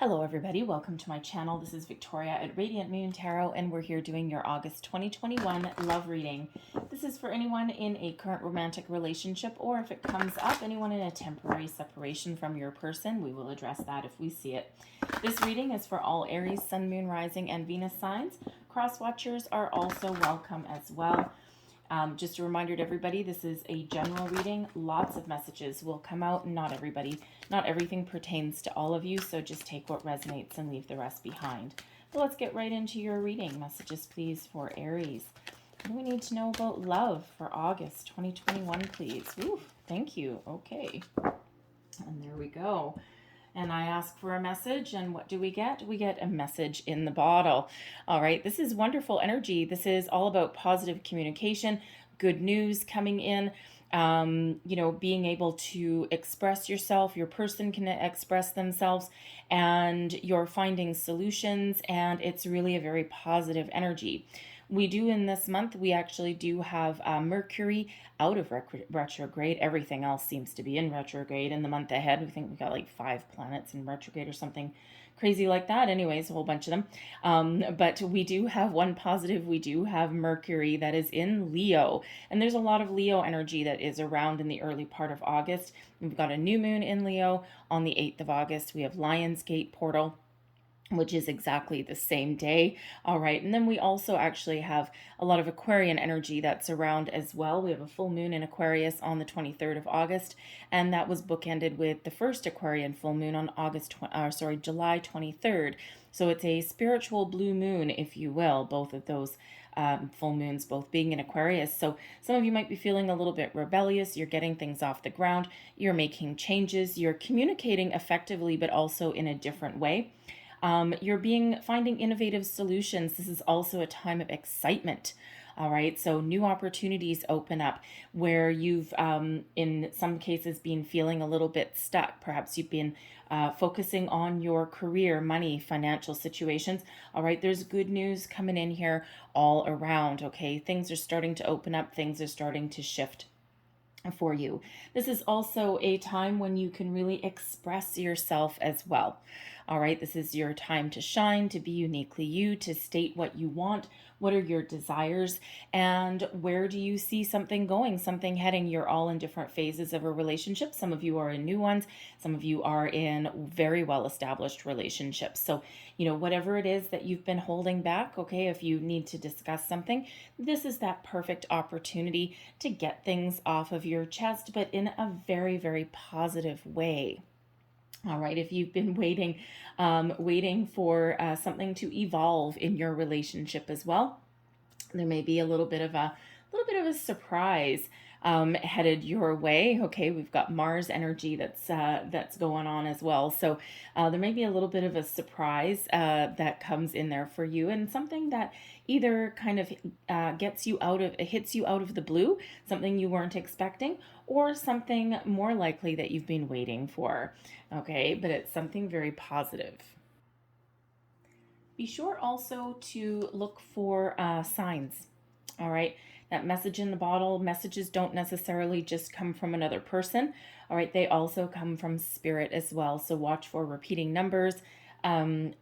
Hello everybody, welcome to my channel. This is Victoria at Radiant Moon Tarot, and we're here doing your August 2021 love reading. This is for anyone in a current romantic relationship, or if it comes up, anyone in a temporary separation from your person. We will address that if we see it. This reading is for all Aries, Sun, Moon, Rising, and Venus signs. Cross watchers are also welcome as well. Just a reminder to everybody, this is a general reading. Lots of messages will come out. Not everything pertains to all of you, so just take what resonates and leave the rest behind. So let's get right into your reading. Messages, please, for Aries. What do we need to know about love for August 2021, please? Ooh, thank you. Okay. And there we go. And I ask for a message, and what do we get? We get a message in the bottle. All right, this is wonderful energy. This is all about positive communication, good news coming in, being able to express yourself. Your person can express themselves, and you're finding solutions, and it's really a very positive energy. We do in this month, we actually do have Mercury out of retrograde. Everything else seems to be in retrograde in the month ahead. We think we got like 5 planets in retrograde or something crazy like that. Anyways, a whole bunch of them. But we do have one positive. We do have Mercury that is in Leo. And there's a lot of Leo energy that is around in the early part of August. We've got a new moon in Leo on the 8th of August. We have Lionsgate portal, which is exactly the same day. All right. And then we also actually have a lot of Aquarian energy that's around as well. We have a full moon in Aquarius on the 23rd of August, and that was bookended with the first Aquarian full moon on July 23rd. So it's a spiritual blue moon, if you will, both of those full moons both being in Aquarius. So some of you might be feeling a little bit rebellious. You're getting things off the ground. You're making changes. You're communicating effectively, but also in a different way. You're finding innovative solutions. This is also a time of excitement. All right, so new opportunities open up where you've, in some cases, been feeling a little bit stuck. Perhaps you've been focusing on your career, money, financial situations. All right, there's good news coming in here all around. Okay, things are starting to open up. Things are starting to shift for you. This is also a time when you can really express yourself as well. All right, this is your time to shine, to be uniquely you, to state what you want. What are your desires, and where do you see something going, something heading? You're all in different phases of a relationship. Some of you are in new ones. Some of you are in very well-established relationships. So, whatever it is that you've been holding back, okay, if you need to discuss something, this is that perfect opportunity to get things off of your chest, but in a very, very positive way. All right, if you've been waiting for something to evolve in your relationship as well, there may be a little bit of a surprise headed your way. Okay, we've got Mars energy that's going on as well, so there may be a little bit of a surprise that comes in there for you, and something that either kind of hits you out of the blue, something you weren't expecting, or something more likely that you've been waiting for. Okay, but it's something very positive. Be sure also to look for signs. All right, that message in the bottle, messages don't necessarily just come from another person. All right, they also come from spirit as well. So watch for repeating numbers, a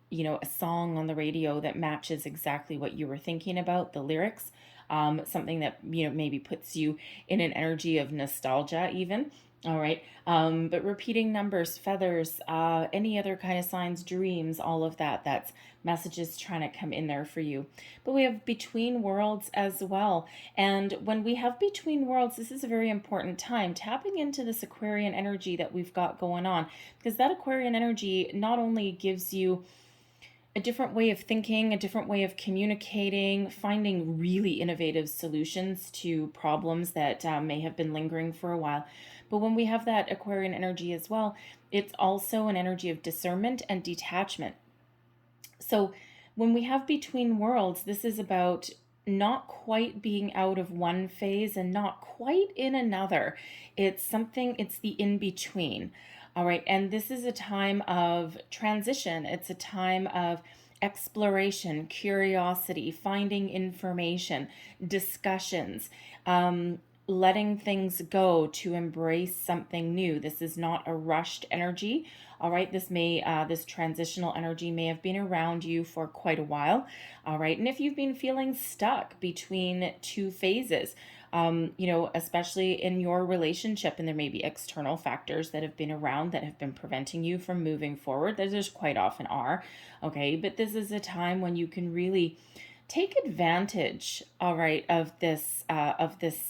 song on the radio that matches exactly what you were thinking about, the lyrics, something that, maybe puts you in an energy of nostalgia even. All right. But repeating numbers, feathers, any other kind of signs, dreams, all of that, that's messages trying to come in there for you. But we have between worlds as well. And when we have between worlds, this is a very important time, tapping into this Aquarian energy that we've got going on, because that Aquarian energy not only gives you a different way of thinking, a different way of communicating, finding really innovative solutions to problems that may have been lingering for a while. But when we have that Aquarian energy as well, it's also an energy of discernment and detachment. So when we have between worlds, this is about not quite being out of one phase and not quite in another. It's the in-between. All right, and this is a time of transition. It's a time of exploration, curiosity, finding information, discussions, letting things go to embrace something new. This is not a rushed energy. All right, this transitional energy may have been around you for quite a while. All right, and if you've been feeling stuck between two phases, especially in your relationship, and there may be external factors that have been around that have been preventing you from moving forward. There's quite often are, okay? But this is a time when you can really take advantage, all right, of this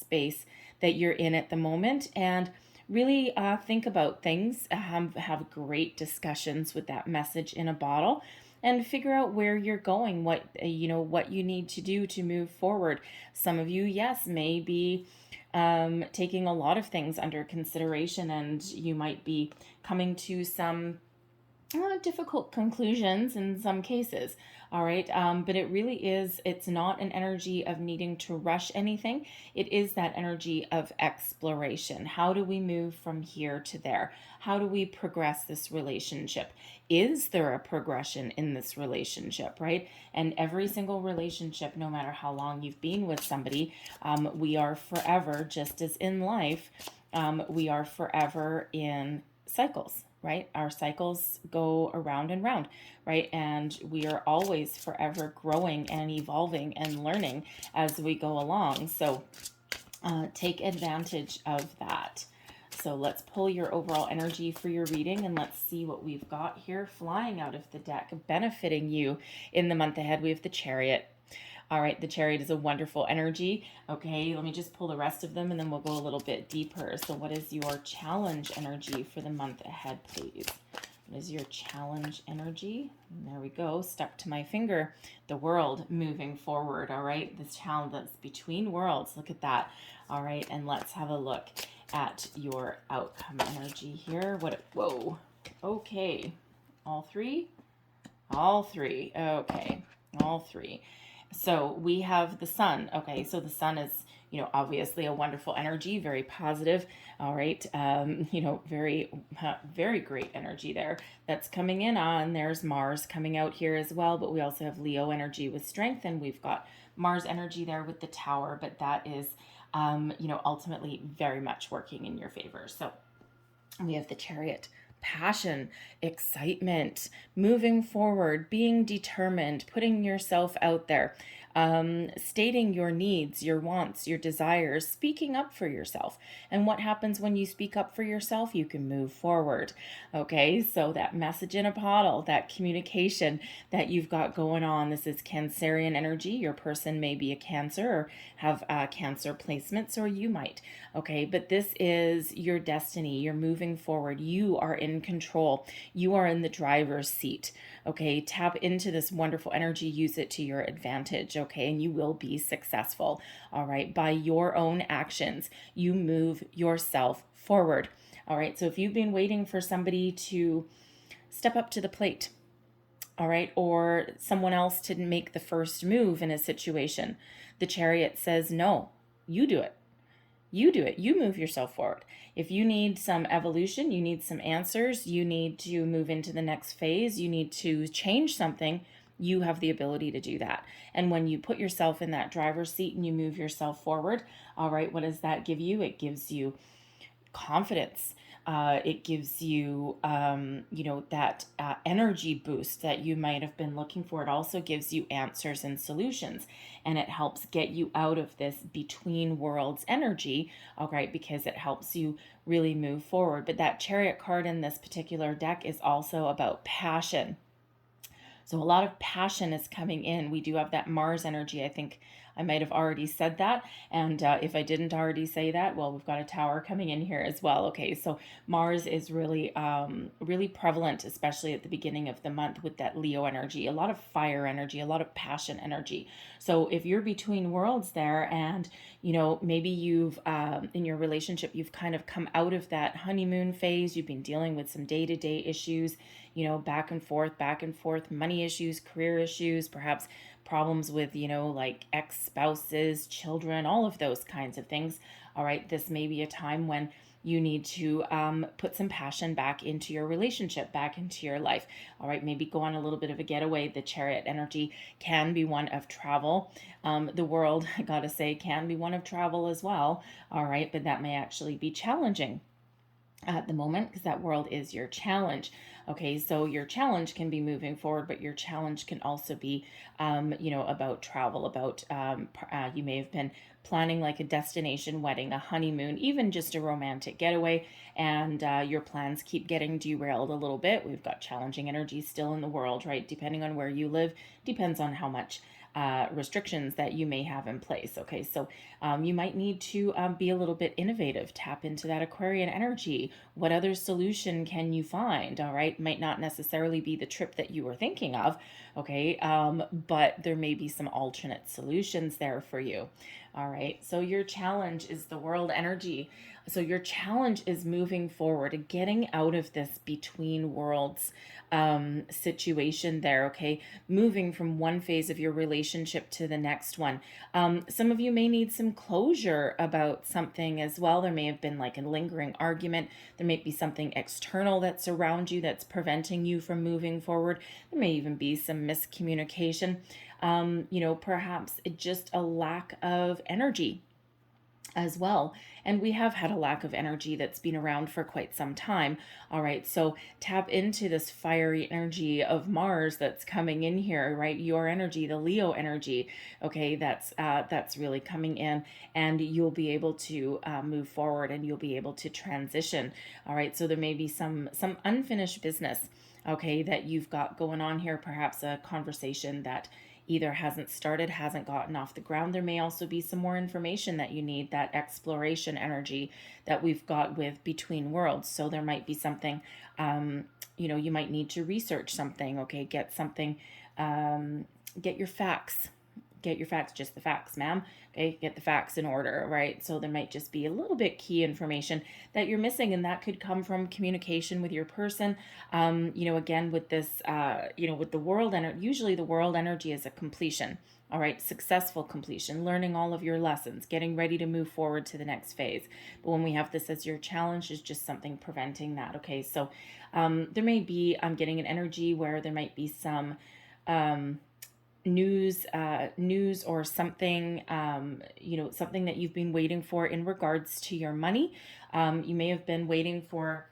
space that you're in at the moment, and really think about things, have great discussions with that message in a bottle, and figure out where you're going, what you need to do to move forward. Some of you, yes, may be taking a lot of things under consideration, and you might be coming to some difficult conclusions in some cases. All right. But it really is, it's not an energy of needing to rush anything. It is that energy of exploration. How do we move from here to there? How do we progress this relationship? Is there a progression in this relationship, right? And every single relationship, no matter how long you've been with somebody, we are forever, just as in life, we are forever in cycles, right? Our cycles go around and round, right? And we are always forever growing and evolving and learning as we go along. So take advantage of that. So let's pull your overall energy for your reading, and let's see what we've got here flying out of the deck, benefiting you in the month ahead. We have the Chariot. All right, the Chariot is a wonderful energy. Okay, let me just pull the rest of them and then we'll go a little bit deeper. So what is your challenge energy for the month ahead, please? What is your challenge energy? And there we go, stuck to my finger. The World, moving forward. All right, this challenge that's between worlds. Look at that. All right, and let's have a look at your outcome energy here. Whoa, okay. All three? All three, okay, all three. So we have the Sun. Okay, so the Sun is, obviously a wonderful energy, very positive. All right, very, very great energy there that's coming in on. There's Mars coming out here as well, but we also have Leo energy with strength, and we've got Mars energy there with the Tower, but that is, ultimately very much working in your favor. So we have the Chariot. Passion, excitement, moving forward, being determined, putting yourself out there, stating your needs, your wants, your desires, speaking up for yourself. And what happens when you speak up for yourself? You can move forward. Okay, so that message in a bottle, that communication that you've got going on, this is Cancerian energy. Your person may be a Cancer or have Cancer placements, or you might. Okay, but this is your destiny. You're moving forward. You are in control. You are in the driver's seat. Okay, tap into this wonderful energy, use it to your advantage, okay, and you will be successful. All right, by your own actions, you move yourself forward. All right, so if you've been waiting for somebody to step up to the plate, all right, or someone else to make the first move in a situation, the Chariot says, no, you do it. You do it. You move yourself forward. If you need some evolution, you need some answers, you need to move into the next phase, you need to change something, you have the ability to do that. And when you put yourself in that driver's seat and you move yourself forward, all right, what does that give you? It gives you confidence. It gives you, that energy boost that you might have been looking for. It also gives you answers and solutions, and it helps get you out of this between worlds energy, okay, because it helps you really move forward. But that Chariot card in this particular deck is also about passion. So a lot of passion is coming in. We do have that Mars energy. I think I might have already said that. And if I didn't already say that, well, we've got a Tower coming in here as well. Okay, so Mars is really, really prevalent, especially at the beginning of the month with that Leo energy, a lot of fire energy, a lot of passion energy. So if you're between worlds there and, maybe you've, in your relationship, you've kind of come out of that honeymoon phase, you've been dealing with some day-to-day issues, back and forth, money issues, career issues, perhaps problems with, like ex-spouses, children, all of those kinds of things. All right, this may be a time when you need to put some passion back into your relationship, back into your life. All right, maybe go on a little bit of a getaway. The Chariot energy can be one of travel. The World, I gotta say, can be one of travel as well. All right, but that may actually be challenging at the moment because that World is your challenge. Okay, so your challenge can be moving forward, but your challenge can also be, about travel, about, you may have been planning like a destination wedding, a honeymoon, even just a romantic getaway, and your plans keep getting derailed a little bit. We've got challenging energy still in the world, right? Depending on where you live, depends on how much restrictions that you may have in place. Okay, so you might need to be a little bit innovative, tap into that Aquarian energy. What other solution can you find? All right, might not necessarily be the trip that you were thinking of, okay, but there may be some alternate solutions there for you. All right, so your challenge is the world energy. So your challenge is moving forward, getting out of this between worlds situation there, okay? Moving from one phase of your relationship to the next one. Some of you may need some closure about something as well. There may have been like a lingering argument. There may be something external that's around you that's preventing you from moving forward. There may even be some miscommunication. Perhaps just a lack of energy as well. And we have had a lack of energy that's been around for quite some time. All right, so tap into this fiery energy of Mars that's coming in here, right? Your energy, the Leo energy, okay, that's really coming in, and you'll be able to move forward, and you'll be able to transition. All right, so there may be some unfinished business, okay, that you've got going on here, perhaps a conversation that either hasn't started, hasn't gotten off the ground. There may also be some more information that you need, that exploration energy that we've got with Between Worlds. So there might be something, you might need to research something, okay, get something, get your facts. Get your facts, just the facts, ma'am. Okay, get the facts in order, right? So there might just be a little bit key information that you're missing, and that could come from communication with your person. Again, with this, with the world energy, usually the world energy is a completion. All right, successful completion, learning all of your lessons, getting ready to move forward to the next phase. But when we have this as your challenge, is just something preventing that. Okay, so there may be, I'm getting an energy where there might be some news or something, something that you've been waiting for in regards to your money. You may have been waiting for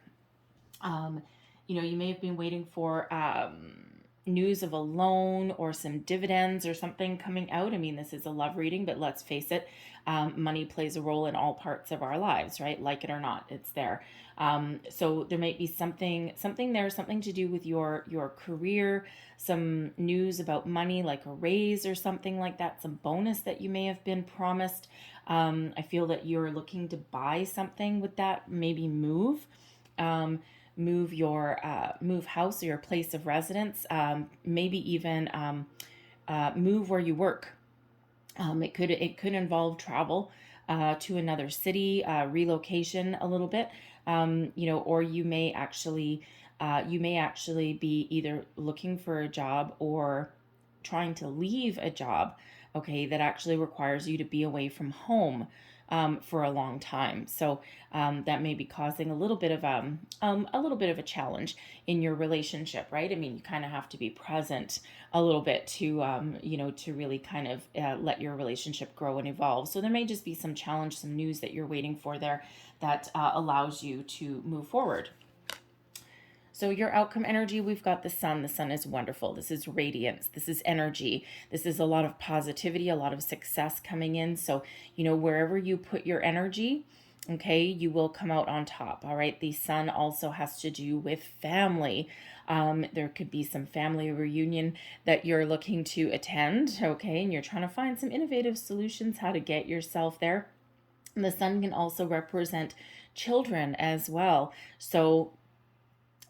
news of a loan or some dividends or something coming out. I mean, this is a love reading, but let's face it, money plays a role in all parts of our lives, right? Like it or not, it's there. So there might be something there, something to do with your career, some news about money, like a raise or something like that, some bonus that you may have been promised. I feel that you're looking to buy something with that, maybe move. Move your move house or your place of residence, maybe even move where you work. It could involve travel to another city, relocation a little bit, or you may actually be either looking for a job or trying to leave a job, okay, that actually requires you to be away from home for a long time. So that may be causing a little bit of a challenge in your relationship, right? I mean, you kind of have to be present a little bit to to really kind of let your relationship grow and evolve. So there may just be some challenge, some news that you're waiting for there that allows you to move forward. So your outcome energy, we've got the sun. The sun is wonderful. This is radiance. This is energy. This is a lot of positivity, a lot of success coming in. So, wherever you put your energy, okay, you will come out on top. All right. The sun also has to do with family. There could be some family reunion that you're looking to attend. Okay. And you're trying to find some innovative solutions how to get yourself there. And the sun can also represent children as well. So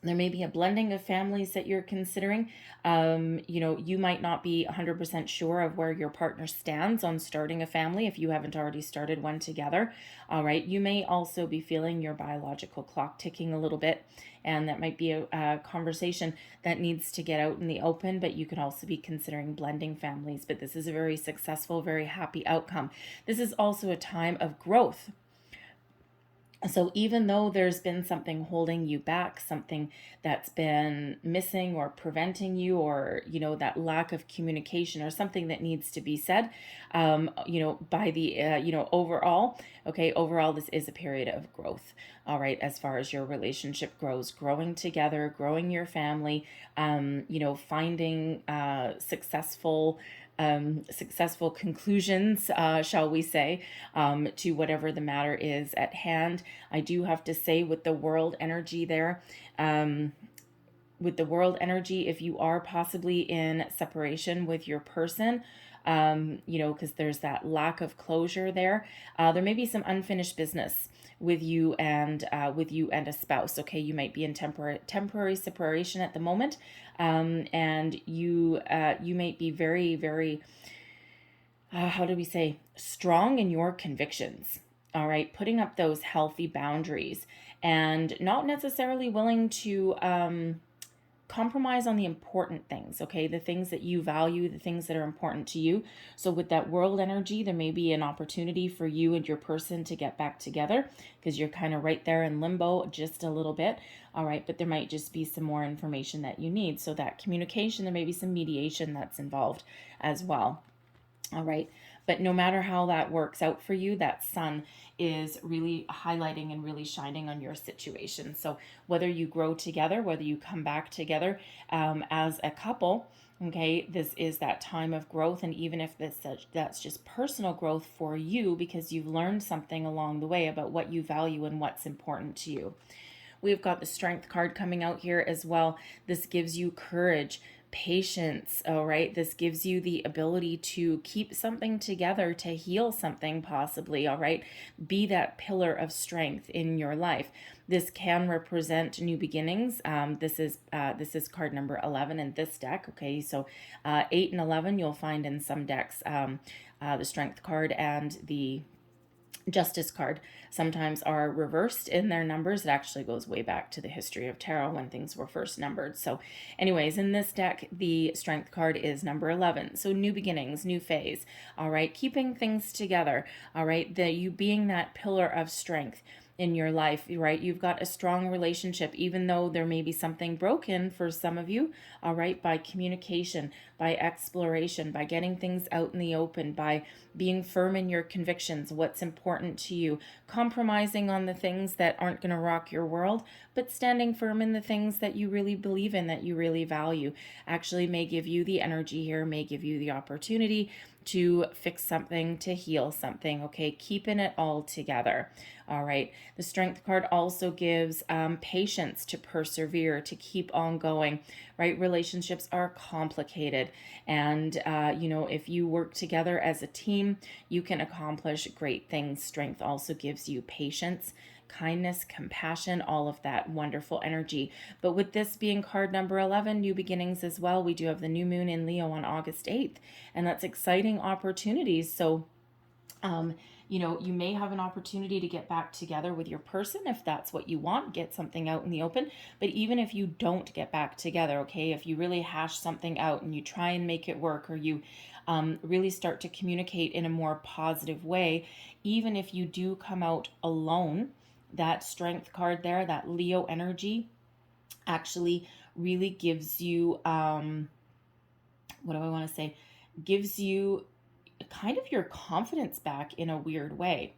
there may be a blending of families that you're considering. You might not be 100% sure of where your partner stands on starting a family if you haven't already started one together. All right. You may also be feeling your biological clock ticking a little bit, and that might be a conversation that needs to get out in the open, but you could also be considering blending families. But this is a very successful, very happy outcome. This is also a time of growth. So even though there's been something holding you back, something that's been missing or preventing you, or, that lack of communication or something that needs to be said, by the, overall, okay, overall, this is a period of growth. All right. As far as your relationship grows, growing together, growing your family, finding successful conclusions, shall we say, to whatever the matter is at hand. I do have to say, with the world energy there, if you are possibly in separation with your person, because there's that lack of closure there, there may be some unfinished business with you and a spouse. Okay, you might be in temporary separation at the moment, and you might be very, very, how do we say, strong in your convictions. All right, putting up those healthy boundaries and not necessarily willing to compromise on the important things, okay? The things that you value, the things that are important to you. So with that world energy, there may be an opportunity for you and your person to get back together, because you're kind of right there in limbo just a little bit. All right, but there might just be some more information that you need. So that communication, there may be some mediation that's involved as well. All right. But no matter how that works out for you, that sun is really highlighting and really shining on your situation. So whether you grow together, whether you come back together as a couple, okay, this is that time of growth. And even if that's just personal growth for you, because you've learned something along the way about what you value and what's important to you. We've got the Strength card coming out here as well. This gives you courage, patience, all right? This gives you the ability to keep something together, to heal something possibly, all right? Be that pillar of strength in your life. This can represent new beginnings. This is card number 11 in this deck, okay? So 8 and 11 you'll find in some decks. The Strength card and the Justice card sometimes are reversed in their numbers. It actually goes way back to the history of tarot when things were first numbered. So anyways, in this deck, the Strength card is number 11. So new beginnings, new phase. All right. Keeping things together. All right. You being that pillar of strength in your life, right? You've got a strong relationship, even though there may be something broken for some of you, all right, by communication, by exploration, by getting things out in the open, by being firm in your convictions, what's important to you, compromising on the things that aren't going to rock your world, but standing firm in the things that you really believe in, that you really value, actually may give you the energy here, may give you the opportunity to fix something, to heal something, okay? Keeping it all together, all right? The Strength card also gives patience to persevere, to keep on going, right? Relationships are complicated, and, if you work together as a team, you can accomplish great things. Strength also gives you patience, kindness, compassion, all of that wonderful energy. But with this being card number 11, new beginnings as well, we do have the new moon in Leo on August 8th, and that's exciting opportunities. So, you may have an opportunity to get back together with your person if that's what you want, get something out in the open. But even if you don't get back together, okay, if you really hash something out and you try and make it work, or you really start to communicate in a more positive way, even if you do come out alone, that Strength card there, that Leo energy, actually really gives you, what do I want to say? Gives you kind of your confidence back in a weird way.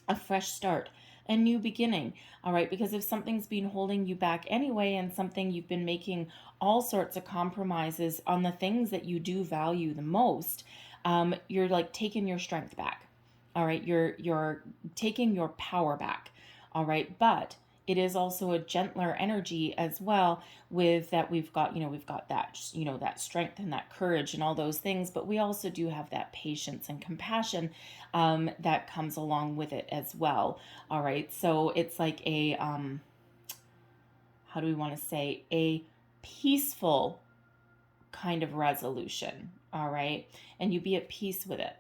A fresh start, a new beginning, all right? Because if something's been holding you back anyway, and something you've been making all sorts of compromises on the things that you do value the most, you're like taking your strength back, all right? You're taking your power back, all right? But it is also a gentler energy as well, with that we've got that, that strength and that courage and all those things, but we also do have that patience and compassion that comes along with it as well. All right. So it's like a, how do we want to say, a peaceful kind of resolution. All right. And you be at peace with it.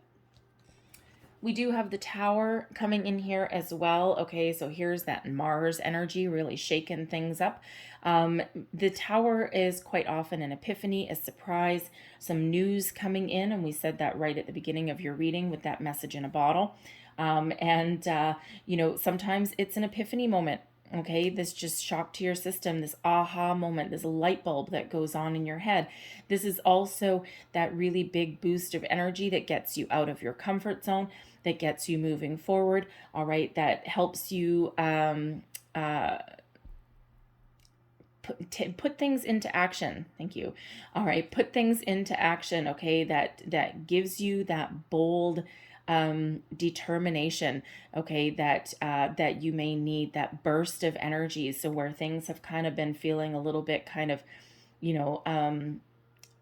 We do have the Tower coming in here as well. Okay, so here's that Mars energy really shaking things up. The Tower is quite often an epiphany, a surprise, some news coming in, and we said that right at the beginning of your reading with that message in a bottle. Sometimes it's an epiphany moment. Okay, this just shock to your system, this aha moment, this light bulb that goes on in your head. This is also that really big boost of energy that gets you out of your comfort zone, that gets you moving forward. All right, that helps you put things into action. Thank you. All right, put things into action. Okay, that gives you that bold determination. Okay, that you may need, that burst of energy. So where things have kind of been feeling a little bit kind of, you know,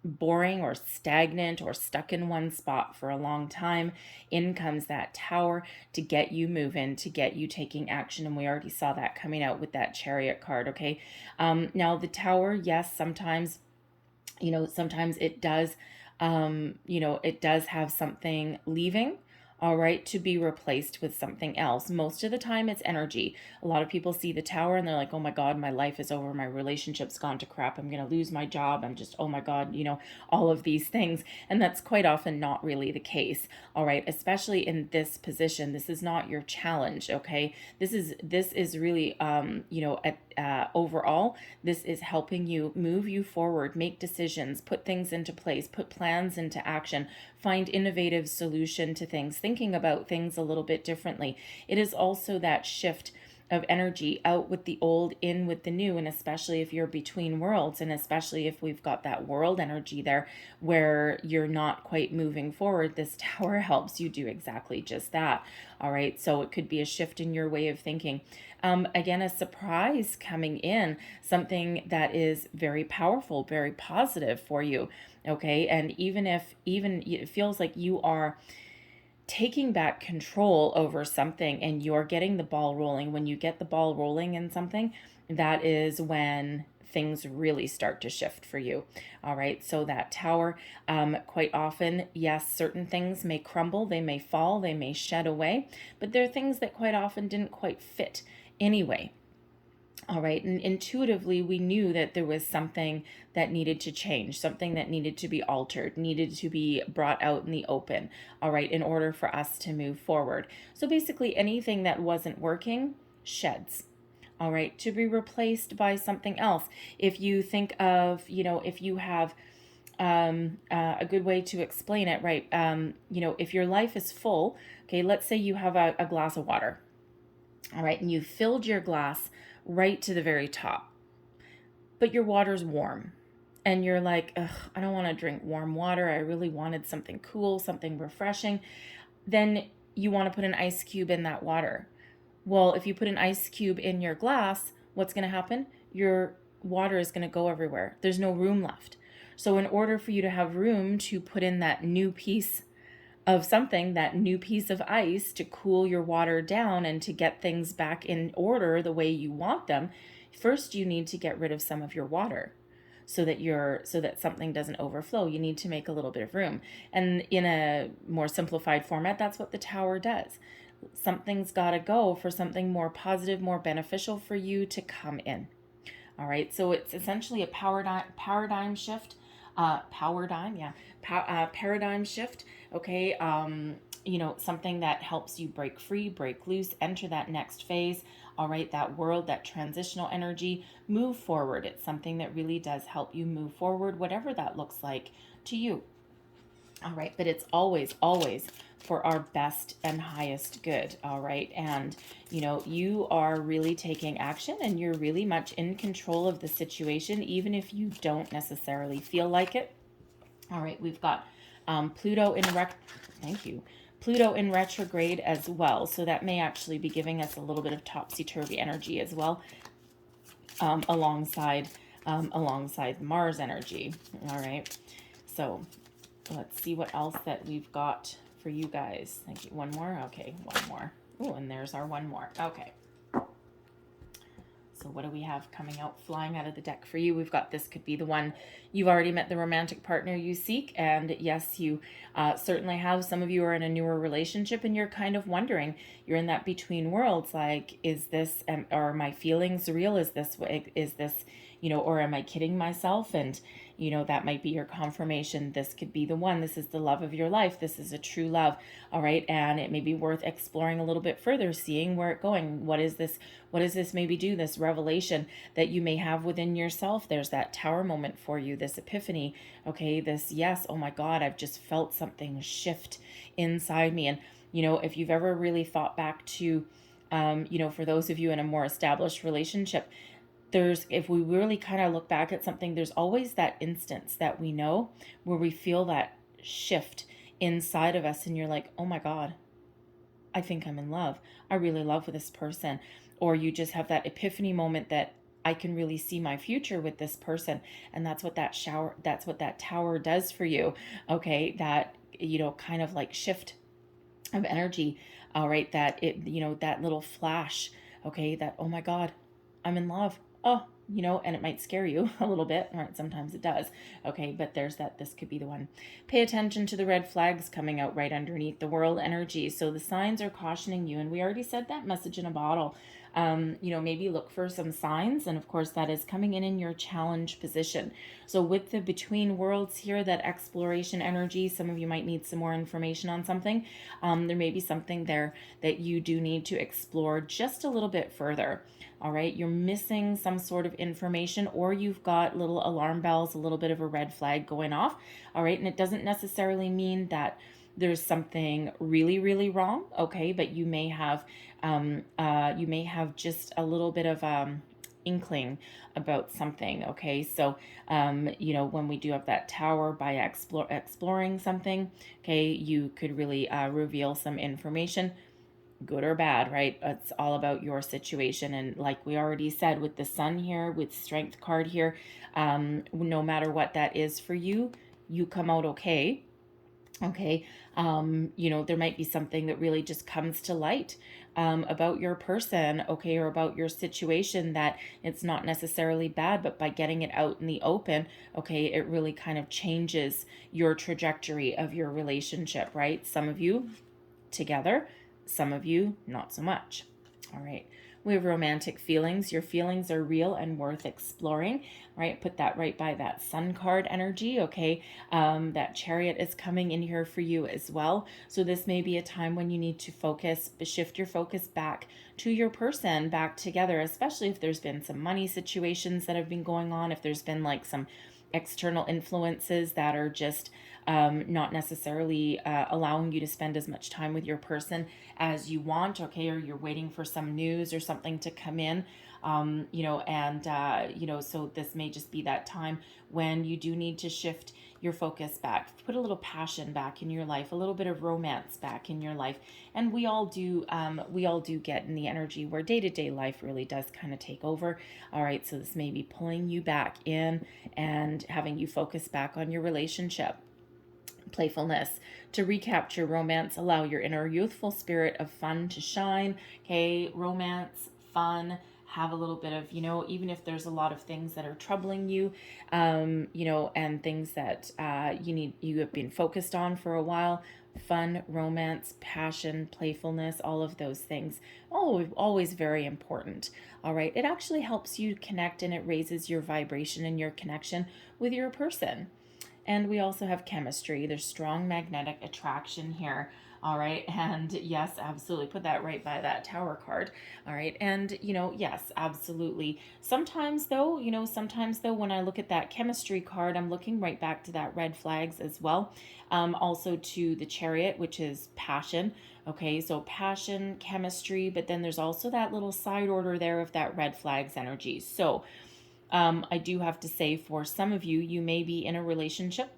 boring or stagnant or stuck in one spot for a long time, in comes that Tower to get you moving, to get you taking action. And we already saw that coming out with that Chariot card. Okay, now the Tower, yes, sometimes it does it does have something leaving, all right, to be replaced with something else. Most of the time it's energy. A lot of people see the Tower and they're like, oh my God, my life is over. My relationship's gone to crap. I'm going to lose my job. I'm just, oh my God, all of these things. And that's quite often not really the case. All right. Especially in this position, this is not your challenge. Okay. This is really, overall, this is helping you move you forward, make decisions, put things into place, put plans into action, find innovative solution to things, thinking about things a little bit differently. It is also that shift of energy, out with the old, in with the new. And especially if you're between worlds, and especially if we've got that world energy there where you're not quite moving forward, this Tower helps you do exactly just that. All right, so it could be a shift in your way of thinking. Again, a surprise coming in, something that is very powerful, very positive for you. Okay, and even it feels like you are taking back control over something and you're getting the ball rolling. When you get the ball rolling in something, that is when things really start to shift for you. All right, so that Tower, quite often, yes, certain things may crumble, they may fall, they may shed away, but there are things that quite often didn't quite fit anyway. All right, and intuitively we knew that there was something that needed to change, something that needed to be altered, needed to be brought out in the open, all right, in order for us to move forward. So basically anything that wasn't working sheds, all right, to be replaced by something else. If you think of, if you have a good way to explain it, right, if your life is full, okay, let's say you have a glass of water, all right, and you filled your glass right to the very top, but your water's warm and you're like, ugh, I don't want to drink warm water. I really wanted something cool, something refreshing. Then you want to put an ice cube in that water. Well, if you put an ice cube in your glass, what's going to happen? Your water is going to go everywhere. There's no room left. So in order for you to have room to put in that new piece of something, that new piece of ice to cool your water down and to get things back in order the way you want them, first you need to get rid of some of your water so that something doesn't overflow. You need to make a little bit of room. And in a more simplified format, that's what the Tower does. Something's got to go for something more positive, more beneficial for you to come in. All right, so it's essentially a paradigm shift. Paradigm shift. Okay, something that helps you break free, break loose, enter that next phase. All right, that world, that transitional energy, move forward. It's something that really does help you move forward, whatever that looks like to you. All right, but it's always for our best and highest good. All right, and you are really taking action and you're really much in control of the situation, even if you don't necessarily feel like it. All right, we've got Pluto in retrograde as well, so that may actually be giving us a little bit of topsy-turvy energy as well, alongside Mars energy. All right, so let's see what else that we've got for you guys. Thank you. One more. Okay, one more. Oh, and there's our one more. Okay. So what do we have coming out, flying out of the deck for you? We've got, this could be the one. You've already met the romantic partner you seek. And yes, you certainly have. Some of you are in a newer relationship and you're kind of wondering, you're in that between worlds. Like, is this, are my feelings real? Is this, or am I kidding myself? And, that might be your confirmation. This could be the one. This is the love of your life. This is a true love. All right. And it may be worth exploring a little bit further, seeing where it's going. What is this? What does this maybe do? This revelation that you may have within yourself. There's that tower moment for you, this epiphany. Okay. This, yes, oh my God, I've just felt something shift inside me. And, if you've ever really thought back to, for those of you in a more established relationship, if we really kind of look back at something, there's always that instance that we know where we feel that shift inside of us and you're like, oh my God, I think I'm in love. I really love this person. Or you just have that epiphany moment that I can really see my future with this person. And that's what that tower does for you. Okay. That, kind of like shift of energy. All right. That that little flash. Okay. That, oh my God, I'm in love. Oh, and it might scare you a little bit. All right, sometimes it does. Okay, but there's that. This could be the one. Pay attention to the red flags coming out right underneath the world energy. So the signs are cautioning you, and we already said that message in a bottle. Maybe look for some signs, and of course that is coming in your challenge position. So with the between worlds here, that exploration energy, some of you might need some more information on something. There may be something there that you do need to explore just a little bit further. All right, you're missing some sort of information, or you've got little alarm bells, a little bit of a red flag going off. All right, and it doesn't necessarily mean that there's something really, really wrong. Okay, but you may have just a little bit of inkling about something. Okay, so when we do have that tower, by exploring something, okay, you could really reveal some information, good or bad, right? It's all about your situation. And like we already said, with the sun here, with strength card here, no matter what that is for you, you come out okay. Okay. There might be something that really just comes to light about your person, okay, or about your situation, that it's not necessarily bad, but by getting it out in the open, okay, it really kind of changes your trajectory of your relationship, right? Some of you together, some of you not so much. All right. We have romantic feelings. Your feelings are real and worth exploring, right? Put that right by that sun card energy, okay? That chariot is coming in here for you as well. So this may be a time when you need to shift your focus back to your person, back together, especially if there's been some money situations that have been going on, if there's been like some external influences that are just not necessarily allowing you to spend as much time with your person as you want, okay, or you're waiting for some news or something to come in, so this may just be that time when you do need to shift your focus back, put a little passion back in your life, a little bit of romance back in your life. And we all do get in the energy where day-to-day life really does kind of take over. All right, so this may be pulling you back in and having you focus back on your relationship. Playfulness. To recapture romance, allow your inner youthful spirit of fun to shine. Okay, romance, fun, have a little bit of, even if there's a lot of things that are troubling you, and things that you have been focused on for a while. Fun, romance, passion, playfulness, all of those things. Always very important. All right. It actually helps you connect, and it raises your vibration and your connection with your person. And we also have chemistry. There's strong magnetic attraction here. All right. And yes, absolutely. Put that right by that tower card. All right. And, yes, absolutely. Sometimes though, when I look at that chemistry card, I'm looking right back to that red flags as well. Also to the chariot, which is passion. Okay. So passion, chemistry, but then there's also that little side order there of that red flags energy. So, I do have to say, for some of you, you may be in a relationship,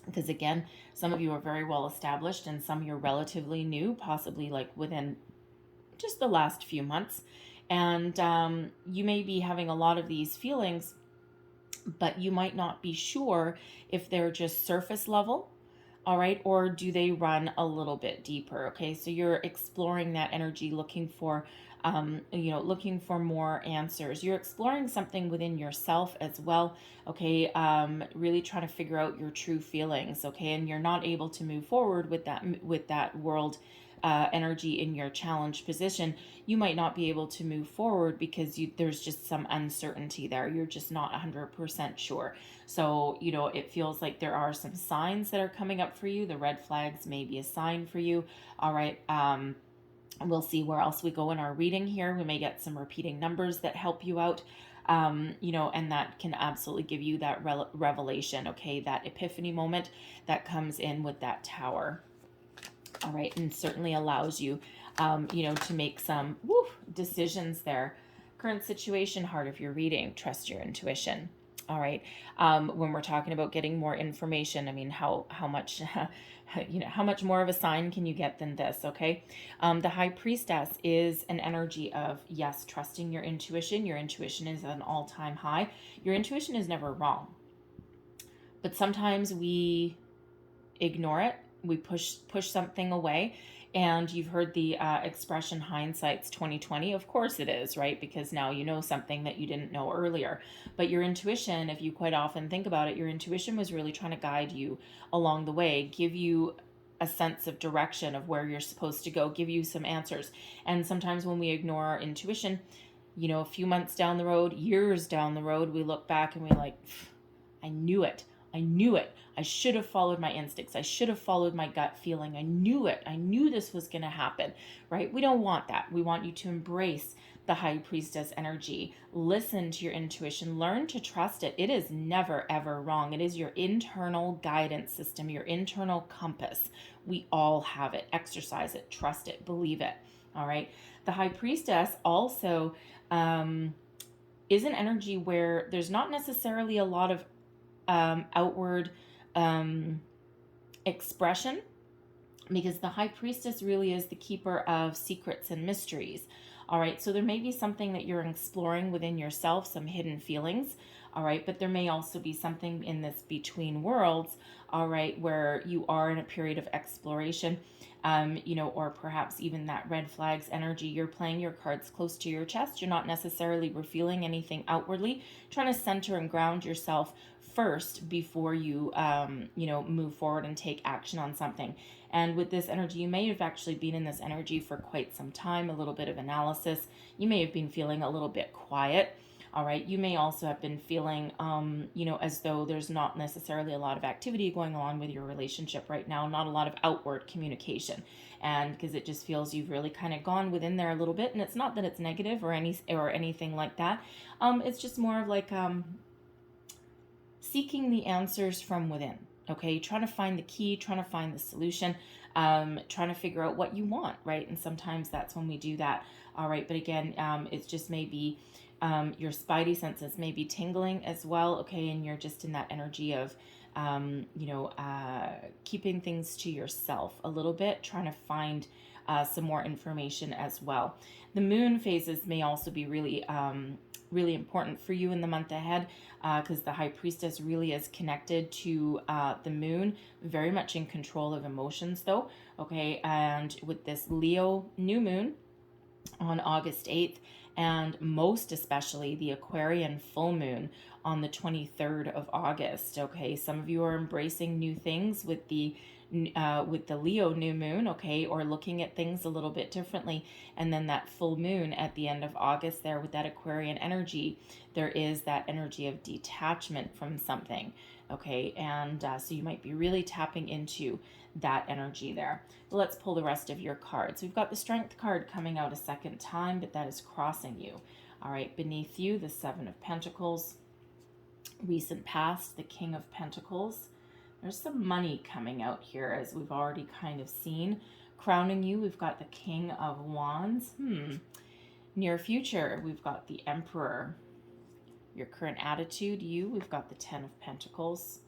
because again, some of you are very well established and some you're relatively new, possibly like within just the last few months. And you may be having a lot of these feelings, but you might not be sure if they're just surface level. All right. Or do they run a little bit deeper? Okay. So you're exploring that energy, looking for more answers. You're exploring something within yourself as well. Okay. Really trying to figure out your true feelings. Okay. And you're not able to move forward with that world energy in your challenge position, you might not be able to move forward because there's just some uncertainty there. You're just not 100% sure. So, it feels like there are some signs that are coming up for you. The red flags may be a sign for you. All right. We'll see where else we go in our reading here. We may get some repeating numbers that help you out. And that can absolutely give you that revelation, okay, that epiphany moment that comes in with that Tower. All right, and certainly allows you, to make some decisions there. Current situation, heart of your reading, trust your intuition. All right, when we're talking about getting more information, I mean, how much, how much more of a sign can you get than this, okay? The High Priestess is an energy of, yes, trusting your intuition. Your intuition is at an all-time high. Your intuition is never wrong. But sometimes we ignore it. We push something away. And you've heard the expression, hindsight's 2020. Of course it is, right? Because now you know something that you didn't know earlier. But your intuition, if you quite often think about it, your intuition was really trying to guide you along the way, give you a sense of direction of where you're supposed to go, give you some answers. And sometimes when we ignore our intuition, a few months down the road, years down the road, we look back and we're like, I knew it. I knew it. I should have followed my instincts. I should have followed my gut feeling. I knew it. I knew this was going to happen, right? We don't want that. We want you to embrace the High Priestess energy. Listen to your intuition. Learn to trust it. It is never, ever wrong. It is your internal guidance system, your internal compass. We all have it. Exercise it. Trust it. Believe it. All right. The High Priestess also is an energy where there's not necessarily a lot of outward expression, because the High Priestess really is the keeper of secrets and mysteries. All right, so there may be something that you're exploring within yourself, some hidden feelings. All right, but there may also be something in this between worlds, all right, where you are in a period of exploration, or perhaps even that red flags energy. You're playing your cards close to your chest. You're not necessarily revealing anything outwardly, trying to center and ground yourself first before you, move forward and take action on something. And with this energy, you may have actually been in this energy for quite some time, a little bit of analysis. You may have been feeling a little bit quiet. All right. You may also have been feeling, as though there's not necessarily a lot of activity going on with your relationship right now, not a lot of outward communication. And because it just feels you've really kind of gone within there a little bit. And it's not that it's negative or anything like that. It's just more of like seeking the answers from within. Okay, trying to find the key, trying to find the solution, trying to figure out what you want, right? And sometimes that's when we do that. All right, but again, it's just maybe your spidey senses may be tingling as well, okay, and you're just in that energy of, keeping things to yourself a little bit, trying to find some more information as well. The moon phases may also be really important for you in the month ahead, because the High Priestess really is connected to the moon, very much in control of emotions though, okay, and with this Leo new moon on August 8th, and most especially the Aquarian full moon on the 23rd of August, okay, some of you are embracing new things with the Leo new moon, okay, or looking at things a little bit differently. And then that full moon at the end of August there with that Aquarian energy, there is that energy of detachment from something, okay, and so you might be really tapping into that energy there. But let's pull the rest of your cards. We've got the Strength card coming out a second time, but that is crossing you. All right, beneath you, the Seven of Pentacles, recent past, the King of Pentacles. There's some money coming out here, as we've already kind of seen. Crowning you, we've got the King of Wands. Near future, we've got the Emperor. Your current attitude, we've got the Ten of Pentacles.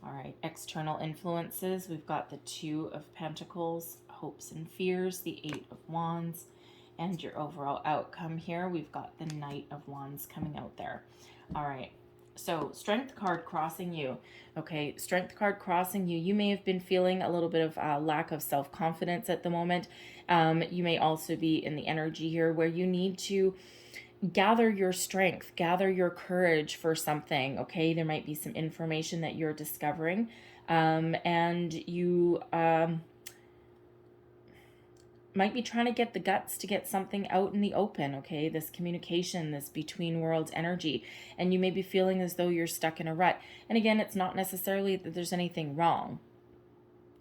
All right, external influences, we've got the Two of Pentacles. Hopes and fears, the Eight of Wands. And your overall outcome here, we've got the Knight of Wands coming out there. All right. So Strength card crossing you. Okay, Strength card crossing you. You may have been feeling a little bit of lack of self-confidence at the moment. You may also be in the energy here where you need to gather your strength, gather your courage for something. Okay, there might be some information that you're discovering, and you might be trying to get the guts to get something out in the open, okay? This communication, this between worlds energy, and you may be feeling as though you're stuck in a rut. And again, it's not necessarily that there's anything wrong.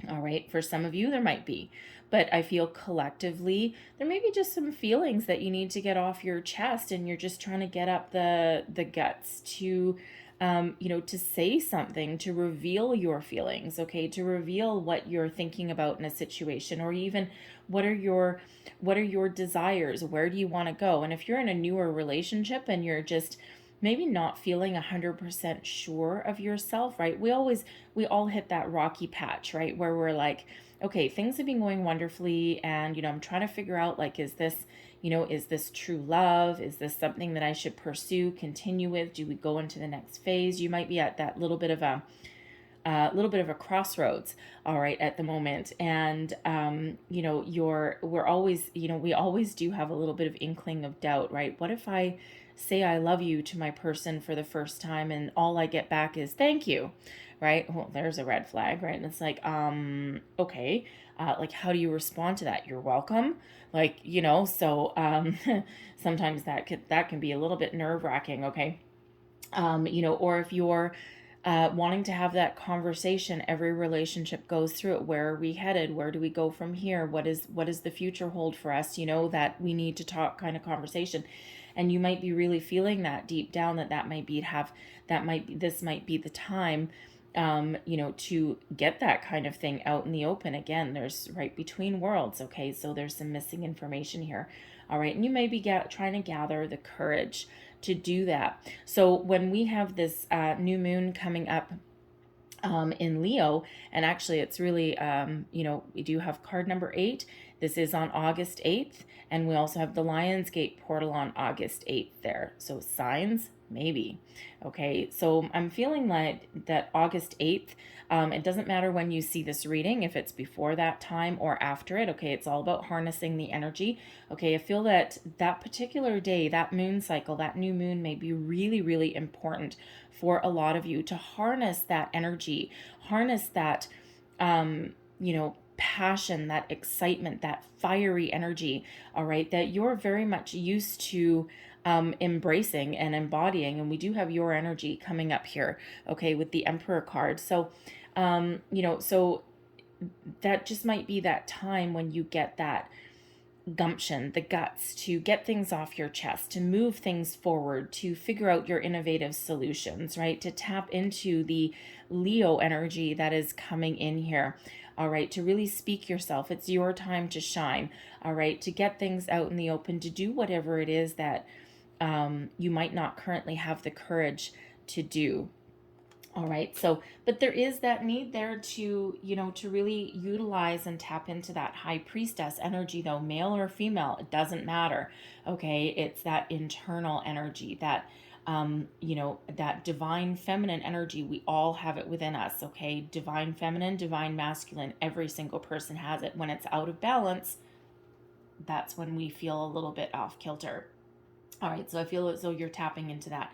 All right, for some of you, there might be, but I feel collectively there may be just some feelings that you need to get off your chest, and you're just trying to get up the guts to, to say something, to reveal your feelings, okay, to reveal what you're thinking about in a situation, or even what are your desires, where do you want to go. And if you're in a newer relationship and you're just maybe not feeling 100% sure of yourself, right? We all hit that rocky patch, right? Where we're like, okay, things have been going wonderfully. And, I'm trying to figure out, like, is this true love? Is this something that I should pursue, continue with? Do we go into the next phase? You might be at that little bit of a crossroads, all right, at the moment. And, we always do have a little bit of inkling of doubt, right? What if I say I love you to my person for the first time and all I get back is thank you, right? Well, there's a red flag, right? And it's like, okay, like, how do you respond to that? You're welcome. Like, so, sometimes that can be a little bit nerve wracking. Okay. Or if you're, wanting to have that conversation, every relationship goes through it. Where are we headed? Where do we go from here? What does the future hold for us? That we need to talk kind of conversation. And you might be really feeling that deep down this might be the time, to get that kind of thing out in the open. Again, there's right between worlds. Okay. So there's some missing information here. All right. And you may be trying to gather the courage to do that. So when we have this new moon coming up in Leo, and actually it's really, we do have card number 8. This is on August 8th, and we also have the Lionsgate portal on August 8th there. So signs, maybe. Okay, so I'm feeling like that August 8th, it doesn't matter when you see this reading, if it's before that time or after it. Okay, it's all about harnessing the energy. Okay, I feel that that particular day, that moon cycle, that new moon may be really, really important for a lot of you to harness that energy, harness that, passion, that excitement, that fiery energy, all right, that you're very much used to embracing and embodying. And we do have your energy coming up here, okay, with the Emperor card. So, so that just might be that time when you get that gumption, the guts to get things off your chest, to move things forward, to figure out your innovative solutions, right? To tap into the Leo energy that is coming in here. All right, to really speak yourself. It's your time to shine. All right, to get things out in the open, to do whatever it is that you might not currently have the courage to do. All right. So, but there is that need there to, to really utilize and tap into that high priestess energy, though, male or female, it doesn't matter. Okay. It's that internal energy, that, that divine feminine energy. We all have it within us. Okay. Divine feminine, divine masculine. Every single person has it. When it's out of balance, that's when we feel a little bit off kilter. All right. So I feel as though you're tapping into that.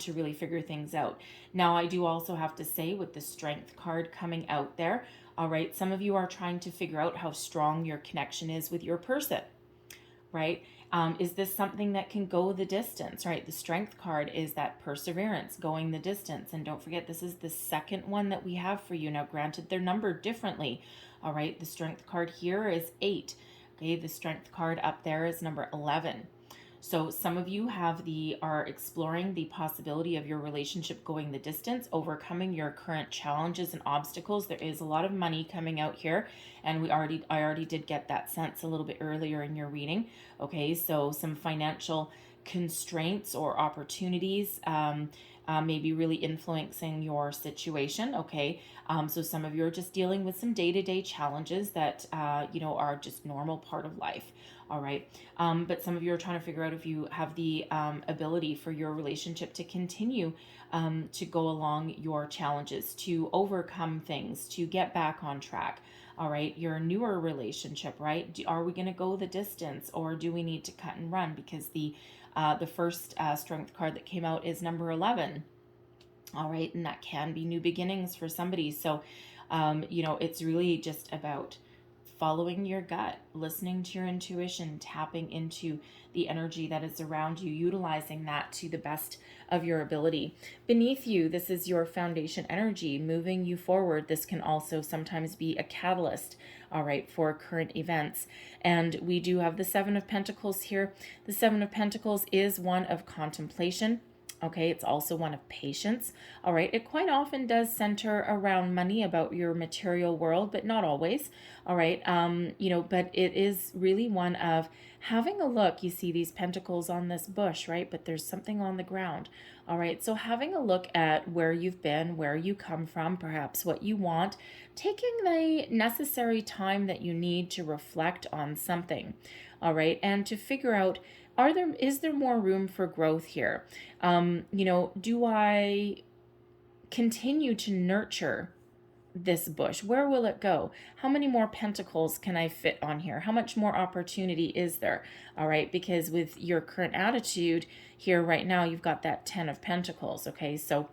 To really figure things out. Now, I do also have to say, with the Strength card coming out there, all right, some of you are trying to figure out how strong your connection is with your person, right? Is this something that can go the distance, right? The Strength card is that perseverance, going the distance. And don't forget, this is the second one that we have for you. Now, granted, they're numbered differently, all right? The Strength card here is 8. Okay, the Strength card up there is number 11. So some of you are exploring the possibility of your relationship going the distance, overcoming your current challenges and obstacles. There is a lot of money coming out here, and I already did get that sense a little bit earlier in your reading. Okay, so some financial constraints or opportunities may be really influencing your situation. Okay, so some of you are just dealing with some day-to-day challenges that are just normal part of life. All right. But some of you are trying to figure out if you have the ability for your relationship to continue to go along your challenges, to overcome things, to get back on track. All right. Your newer relationship, right? Are we going to go the distance, or do we need to cut and run? Because the first Strength card that came out is number 11. All right. And that can be new beginnings for somebody. So, it's really just about following your gut, listening to your intuition, tapping into the energy that is around you, utilizing that to the best of your ability. Beneath you, this is your foundation energy moving you forward. This can also sometimes be a catalyst, all right, for current events. And we do have the Seven of Pentacles here. The Seven of Pentacles is one of contemplation. Okay, it's also one of patience. All right, it quite often does center around money, about your material world, but not always. All right, but it is really one of having a look. You see these pentacles on this bush, right? But there's something on the ground. All right, so having a look at where you've been, where you come from, perhaps what you want, taking the necessary time that you need to reflect on something. All right, and to figure out, is there more room for growth here? Do I continue to nurture this bush? Where will it go? How many more pentacles can I fit on here? How much more opportunity is there? All right, because with your current attitude here right now, you've got that 10 of Pentacles. Okay, so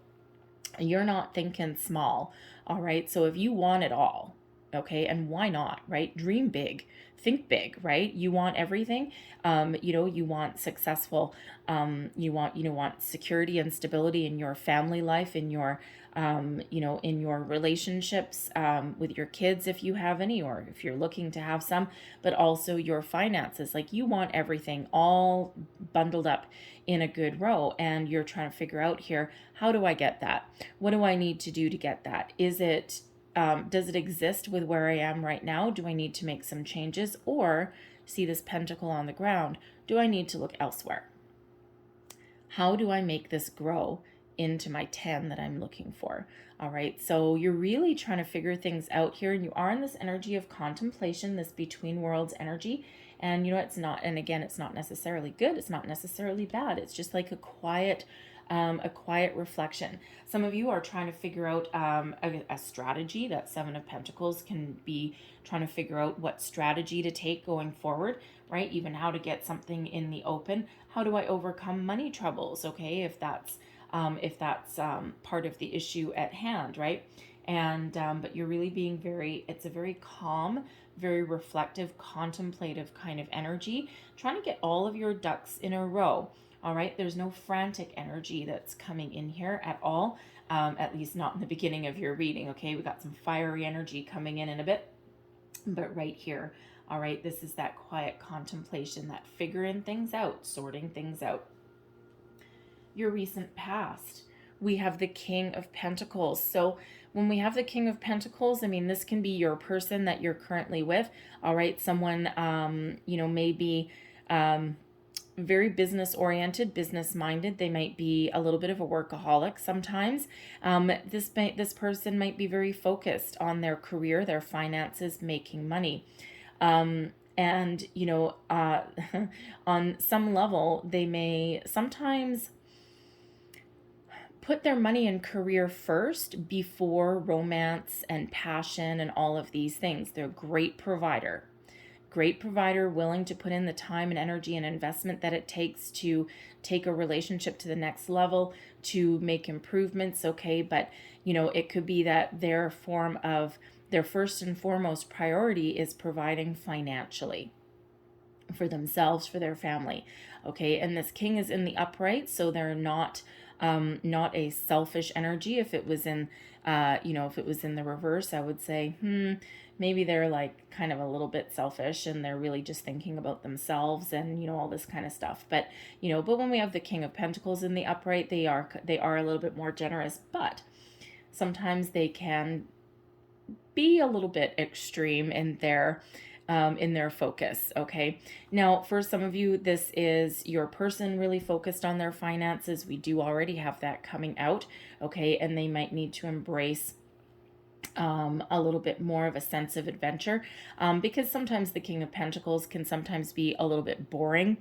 you're not thinking small. All right, so if you want it all, okay, and why not, right? Dream big, think big, right? You want everything. You want successful, you want security and stability in your family life, in your in your relationships, with your kids, if you have any, or if you're looking to have some, but also your finances. Like, you want everything all bundled up in a good row, and you're trying to figure out here, how do I get that? What do I need to do to get that? Does it exist with where I am right now? Do I need to make some changes? Or, see this pentacle on the ground, do I need to look elsewhere? How do I make this grow into my 10 that I'm looking for? All right, so you're really trying to figure things out here, and you are in this energy of contemplation, this between worlds energy. And it's not, and again, it's not necessarily good, it's not necessarily bad. It's just like a quiet reflection. Some of you are trying to figure out a strategy. That Seven of Pentacles can be trying to figure out what strategy to take going forward, right? Even how to get something in the open. How do I overcome money troubles? Okay, if that's part of the issue at hand, right? And but you're really being it's a very calm, very reflective, contemplative kind of energy, trying to get all of your ducks in a row. All right, there's no frantic energy that's coming in here at all, at least not in the beginning of your reading. Okay, we got some fiery energy coming in a bit, but right here, all right, this is that quiet contemplation, that figuring things out, sorting things out. Your recent past, we have the King of Pentacles. So when we have the King of Pentacles, I mean, this can be your person that you're currently with. All right, someone, maybe very business oriented, business minded. They might be a little bit of a workaholic sometimes. This person might be very focused on their career, their finances, making money. On some level, they may sometimes put their money and career first before romance and passion and all of these things. They're a great provider, willing to put in the time and energy and investment that it takes to take a relationship to the next level, to make improvements. Okay, but it could be that their first and foremost priority is providing financially for themselves, for their family. Okay, and this King is in the upright, so they're not a selfish energy. If it was in the reverse, I would say, maybe they're like kind of a little bit selfish, and they're really just thinking about themselves and all this kind of stuff. But when we have the King of Pentacles in the upright, they are a little bit more generous, but sometimes they can be a little bit extreme in their focus. Okay, now for some of you, this is your person really focused on their finances. We do already have that coming out. Okay, and they might need to embrace a little bit more of a sense of adventure, because sometimes the King of Pentacles can sometimes be a little bit boring.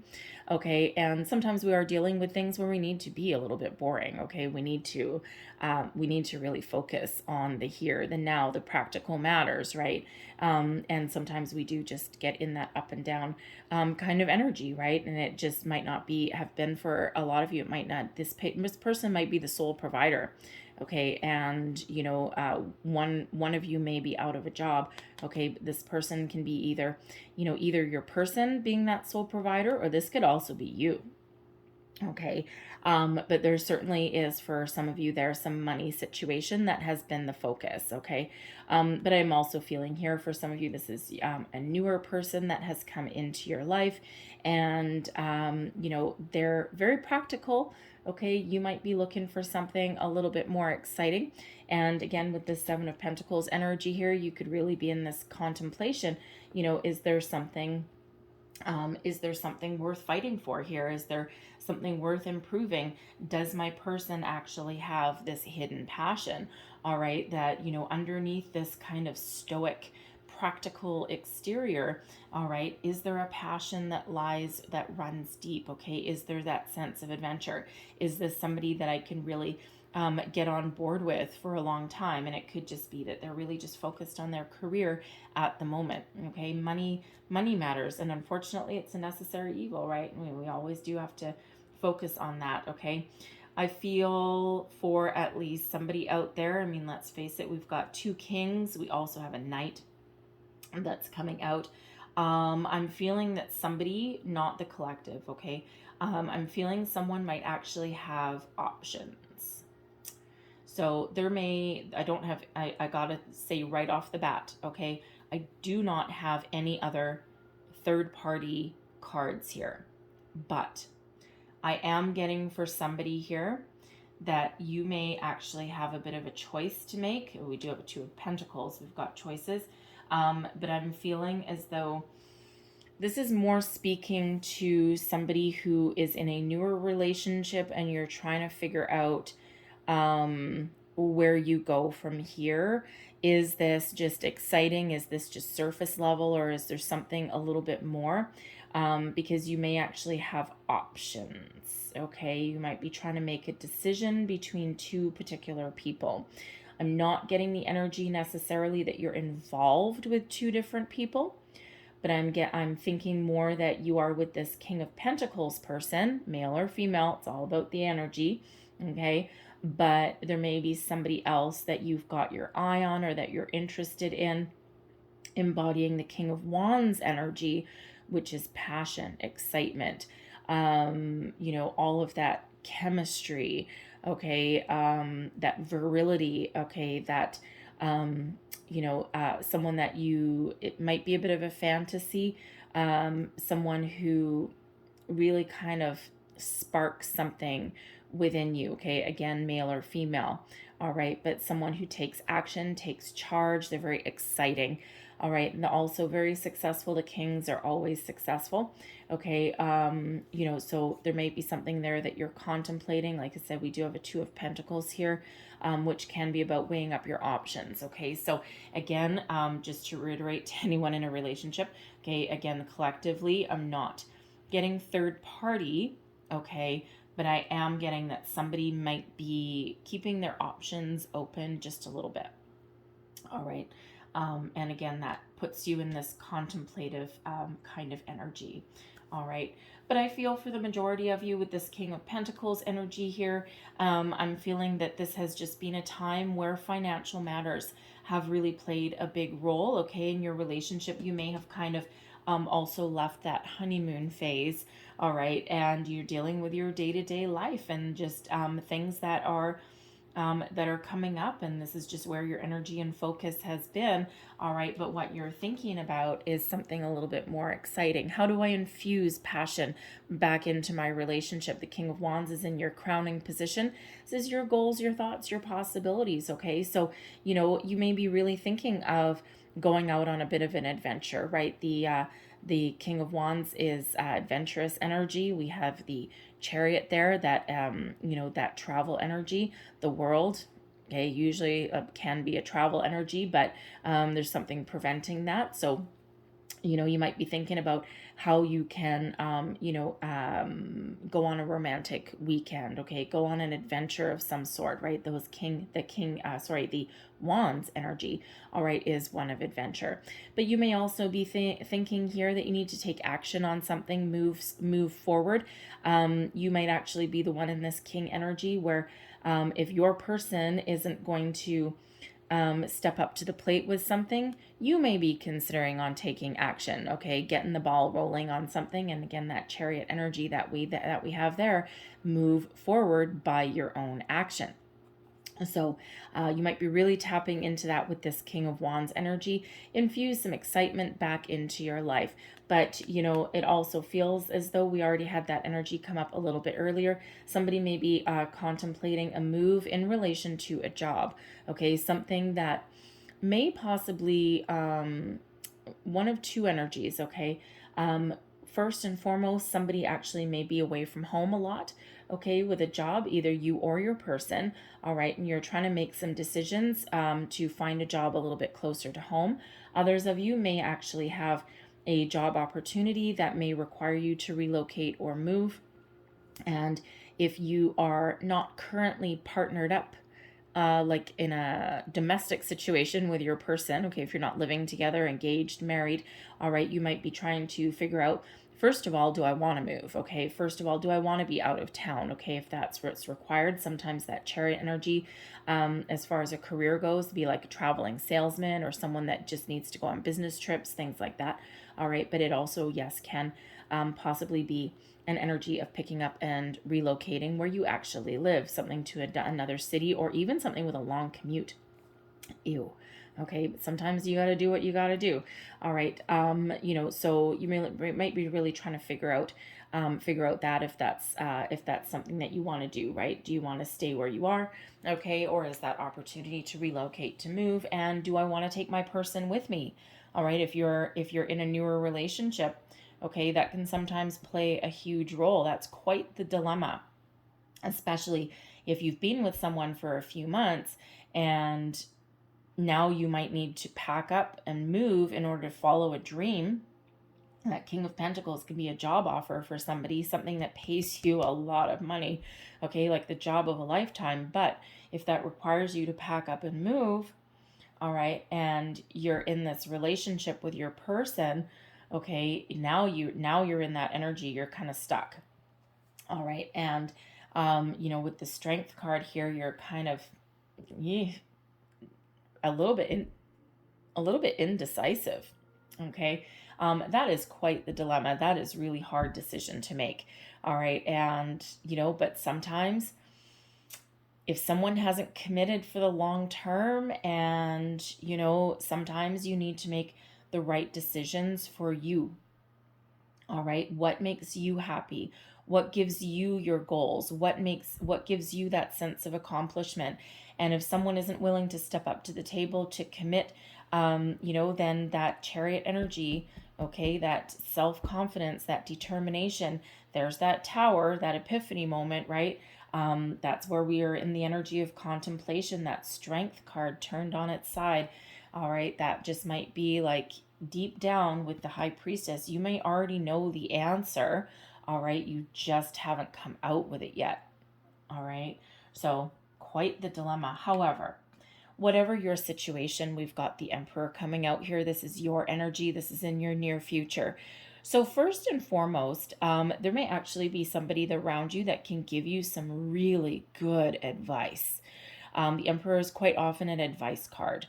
Okay, and sometimes we are dealing with things where we need to be a little bit boring. Okay, we need to really focus on the here, the now, the practical matters, right? And sometimes we do just get in that up and down kind of energy, right? And it just might not have been for a lot of you. It might not. This person might be the sole provider. okay, and one of you may be out of a job, okay. This person can be either either your person being that sole provider, or this could also be you, okay. But there certainly is, for some of you, there's some money situation that has been the focus, okay. But I'm also feeling here for some of you, this is a newer person that has come into your life, and they're very practical, okay. You might be looking for something a little bit more exciting, and again, with the Seven of Pentacles energy here, you could really be in this contemplation. Is there something worth fighting for here? Is there something worth improving? Does my person actually have this hidden passion? All right, that, underneath this kind of stoic, practical exterior, all right, is there a passion that runs deep? Okay, is there that sense of adventure? Is this somebody that I can really get on board with for a long time? And it could just be that they're really just focused on their career at the moment. Okay, money matters, and unfortunately it's a necessary evil, right? I mean, we always do have to focus on that. Okay, I feel for at least somebody out there, I mean, let's face it, we've got 2 kings, we also have a knight that's coming out. I'm feeling that somebody, not the collective, okay, I'm feeling someone might actually have options. So I gotta say right off the bat, okay, I do not have any other third party cards here, but I am getting for somebody here that you may actually have a bit of a choice to make. We do have a 2 of Pentacles, we've got choices, but I'm feeling as though this is more speaking to somebody who is in a newer relationship and you're trying to figure out where you go from here. Is this just exciting? Is this just surface level, or is there something a little bit more? Because you may actually have options, okay? You might be trying to make a decision between 2 particular people. I'm not getting the energy necessarily that you're involved with 2 different people, but I'm thinking more that you are with this King of Pentacles person, male or female. It's all about the energy, okay? But there may be somebody else that you've got your eye on, or that you're interested in, embodying the King of Wands energy, which is passion, excitement, all of that chemistry, okay, that virility, okay, that, someone that it might be a bit of a fantasy, someone who really kind of sparks something within you, okay, again, male or female, all right, but someone who takes action, takes charge, they're very exciting, all right, and also very successful. The kings are always successful, okay, so there may be something there that you're contemplating. Like I said, we do have a 2 of Pentacles here, which can be about weighing up your options, okay, so again, just to reiterate to anyone in a relationship, okay, again, collectively, I'm not getting third party, okay, but I am getting that somebody might be keeping their options open just a little bit. All right. And again, that puts you in this contemplative kind of energy. All right. But I feel for the majority of you with this King of Pentacles energy here, I'm feeling that this has just been a time where financial matters have really played a big role, okay, in your relationship. You may have kind of also left that honeymoon phase, all right, and you're dealing with your day-to-day life and just things that are coming up, and this is just where your energy and focus has been, all right, but what you're thinking about is something a little bit more exciting. How do I infuse passion back into my relationship? The King of Wands is in your crowning position. This is your goals, your thoughts, your possibilities, okay? So, you may be really thinking of going out on a bit of an adventure, right? The King of Wands is adventurous energy. We have the Chariot there, that that travel energy. The World, okay, usually can be a travel energy, but there's something preventing that. So you might be thinking about how you can, go on a romantic weekend, okay, go on an adventure of some sort, right? The Wands energy, all right, is one of adventure. But you may also be thinking here that you need to take action on something, move forward. You might actually be the one in this King energy where If your person isn't going to step up to the plate with something, you may be considering on taking action, okay, getting the ball rolling on something. And again, that chariot energy that we have there, move forward by your own action. So you might be really tapping into that with this King of Wands energy. Infuse some excitement back into your life. But, you know, it also feels as though we already had that energy come up a little bit earlier. Somebody may be contemplating a move in relation to a job. Okay, something that may possibly, one of two energies, okay? First and foremost, somebody actually may be away from home a lot, okay, with a job, either you or your person, all right, and you're trying to make some decisions to find a job a little bit closer to home. Others of you may actually have a job opportunity that may require you to relocate or move. And if you are not currently partnered up, like in a domestic situation with your person, okay, if you're not living together, engaged, married, all right, you might be trying to figure out, first of all, do I want to move? Okay, first of all, do I want to be out of town? Okay, if that's what's required, sometimes that chariot energy, as far as a career goes, be like a traveling salesman or someone that just needs to go on business trips, things like that. All right, but it also, yes, can possibly be an energy of picking up and relocating where you actually live, something to another city, or even something with a long commute. Ew. Okay, but sometimes you got to do what you got to do. All right. You know, so you might be really trying to figure out that if that's something that you want to do, right? Do you want to stay where you are? Okay, or is that opportunity to relocate, to move? And do I want to take my person with me? All right, if you're in a newer relationship, okay, that can sometimes play a huge role. That's quite the dilemma, especially if you've been with someone for a few months and now you might need to pack up and move in order to follow a dream. That King of Pentacles can be a job offer for somebody, something that pays you a lot of money, okay, like the job of a lifetime. But if that requires you to pack up and move, all right, and you're in this relationship with your person, okay, now you're in that energy, you're kind of stuck. All right, and you know, with the Strength card here, you're kind of a little bit indecisive. Okay, that is quite the dilemma. That is really hard decision to make. All right, and you know, but sometimes if someone hasn't committed for the long term, and you know, sometimes you need to make the right decisions for you. All right, what makes you happy? What gives you your goals? What gives you that sense of accomplishment? And if someone isn't willing to step up to the table to commit, you know, then that chariot energy, okay, that self-confidence, that determination, there's that tower, that epiphany moment, right? That's where we are in the energy of contemplation, that Strength card turned on its side. All right, that just might be like deep down with the High Priestess, you may already know the answer. All right, you just haven't come out with it yet. All right, so quite the dilemma. However, whatever your situation, we've got the Emperor coming out here. This is your energy. This is in your near future. So first and foremost, there may actually be somebody around you that can give you some really good advice. The Emperor is quite often an advice card.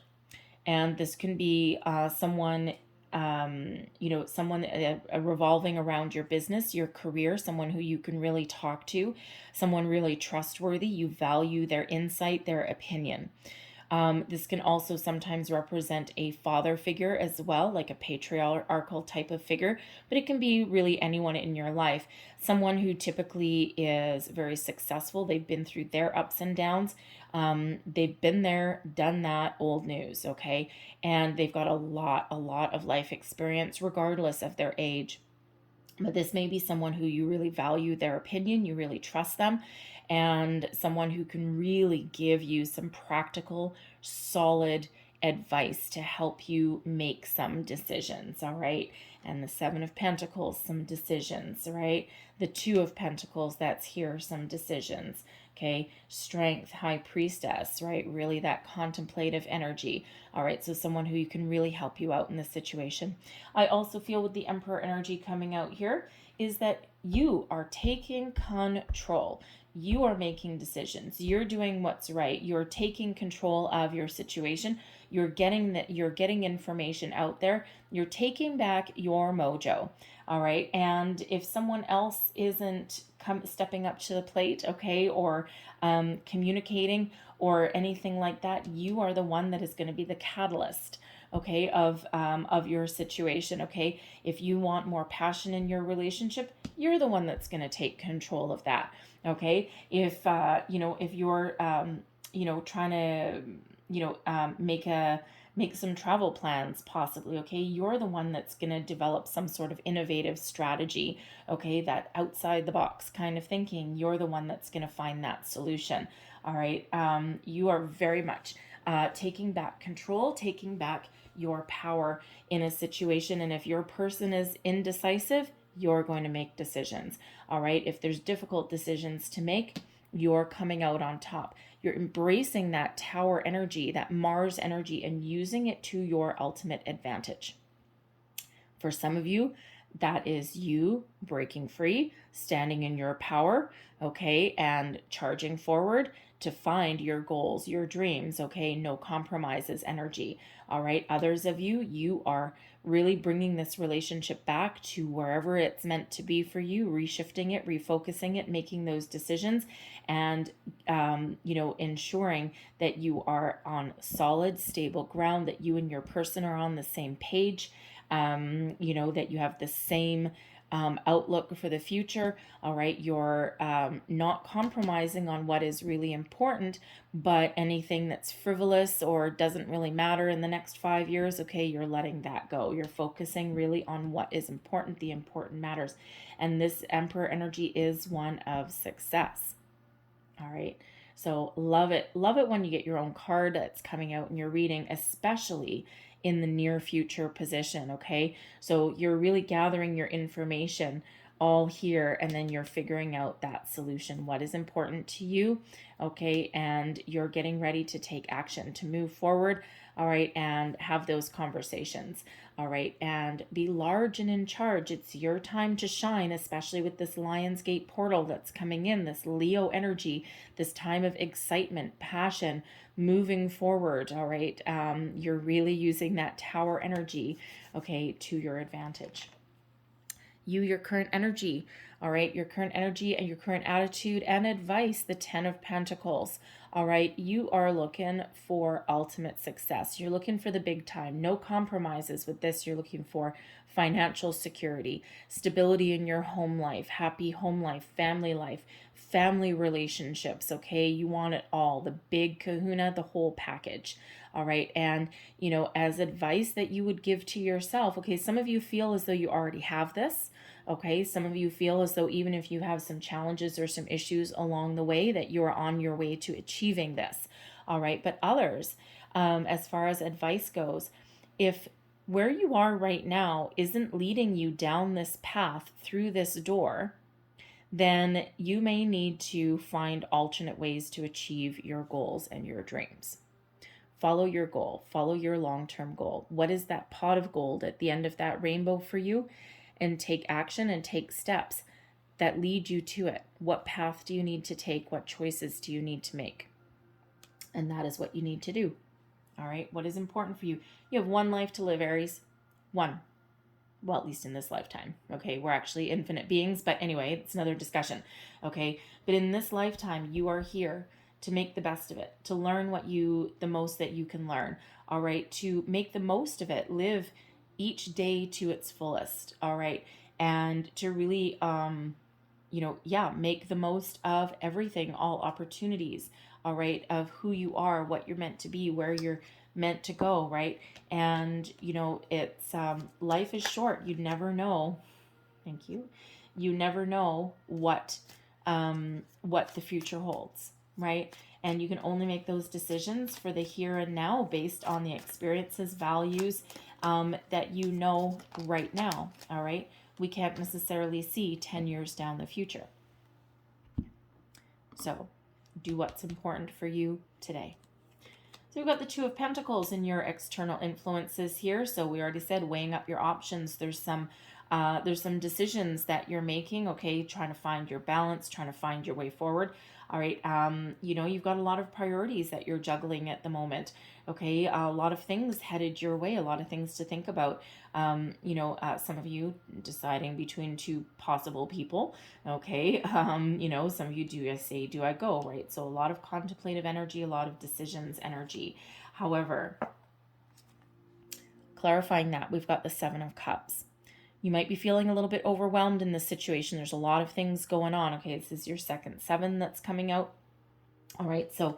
And this can be someone, you know, someone revolving around your business, your career, someone who you can really talk to, someone really trustworthy. You value their insight, their opinion. This can also sometimes represent a father figure as well, like a patriarchal type of figure, but it can be really anyone in your life. Someone who typically is very successful. They've been through their ups and downs. They've been there, done that, old news, okay? And they've got a lot of life experience, regardless of their age. But this may be someone who you really value their opinion, you really trust them, and someone who can really give you some practical, solid advice to help you make some decisions, all right? And the Seven of Pentacles, some decisions, right? The Two of Pentacles, that's here, some decisions, okay? Strength, High Priestess, right? Really that contemplative energy, all right? So someone who you can really help you out in this situation. I also feel with the Emperor energy coming out here, is that you are taking control. You are making decisions. You're doing what's right. You're taking control of your situation. You're getting information out there. You're taking back your mojo. All right. And if someone else isn't stepping up to the plate, okay, or communicating or anything like that, you are the one that is going to be the catalyst, okay, of your situation. Okay, if you want more passion in your relationship, you're the one that's going to take control of that. Okay, if if you're trying to make some travel plans possibly, okay, you're the one that's going to develop some sort of innovative strategy, okay, that outside the box kind of thinking. You're the one that's going to find that solution. All right, you are very much taking back control, taking back your power in a situation. And if your person is indecisive, you're going to make decisions. All right, if there's difficult decisions to make, you're coming out on top. You're embracing that tower energy, that Mars energy, and using it to your ultimate advantage. For some of you, that is you breaking free, standing in your power, okay, and charging forward to find your goals, your dreams, okay, no compromises energy. All right, others of you, you are really bringing this relationship back to wherever it's meant to be for you, reshifting it, refocusing it, making those decisions, and ensuring that you are on solid, stable ground, that you and your person are on the same page, that you have the same outlook for the future. All right, you're not compromising on what is really important, but anything that's frivolous or doesn't really matter in the next 5 years, okay, you're letting that go. You're focusing really on what is important. The important matters. And this Emperor energy is one of success. All right, so love it when you get your own card that's coming out in your reading, especially in the near future position. Okay, so you're really gathering your information all here, and then you're figuring out that solution, what is important to you, okay, and you're getting ready to take action, to move forward. All right, and have those conversations. All right, and be large and in charge. It's your time to shine, especially with this Lionsgate portal that's coming in, this Leo energy, this time of excitement, passion, moving forward. All right, you're really using that tower energy, okay, to your advantage. Your current energy, all right, your current energy and your current attitude and advice, the 10 of Pentacles. All right, you are looking for ultimate success. You're looking for the big time. No compromises with this. You're looking for financial security, stability in your home life, happy home life, family relationships, okay? You want it all, the big kahuna, the whole package. All right, and as advice that you would give to yourself, okay, some of you feel as though you already have this. Okay, some of you feel as though even if you have some challenges or some issues along the way, that you're on your way to achieving this. All right, but others, as far as advice goes, if where you are right now isn't leading you down this path through this door, then you may need to find alternate ways to achieve your goals and your dreams. Follow your goal, follow your long-term goal. What is that pot of gold at the end of that rainbow for you? And take action and take steps that lead you to it. What path do you need to take? What choices do you need to make? And that is what you need to do. All right, what is important for you? You have one life to live, Aries. One. Well, at least in this lifetime. Okay, we're actually infinite beings, but anyway, it's another discussion. Okay, but in this lifetime, you are here to make the best of it, to learn the most that you can learn. All right, to make the most of it, live each day to its fullest. All right, and to really make the most of everything, all opportunities, all right, of who you are, what you're meant to be, where you're meant to go, right? And it's life is short. You never know. Thank you. You never know what the future holds, right? And you can only make those decisions for the here and now based on the experiences, values that you know right now. All right, we can't necessarily see 10 years down the future. So do what's important for you today. So we've got the Two of Pentacles in your external influences here. So we already said weighing up your options. There's some There's some decisions that you're making, okay, trying to find your balance, trying to find your way forward. All right. You've got a lot of priorities that you're juggling at the moment. Okay. A lot of things headed your way, a lot of things to think about. Some of you deciding between two possible people. Okay. Some of you, do I stay, do I go? Right. So a lot of contemplative energy, a lot of decisions energy. However, clarifying that, we've got the Seven of Cups. You might be feeling a little bit overwhelmed in this situation. There's a lot of things going on. Okay, this is your second seven that's coming out. All right, so,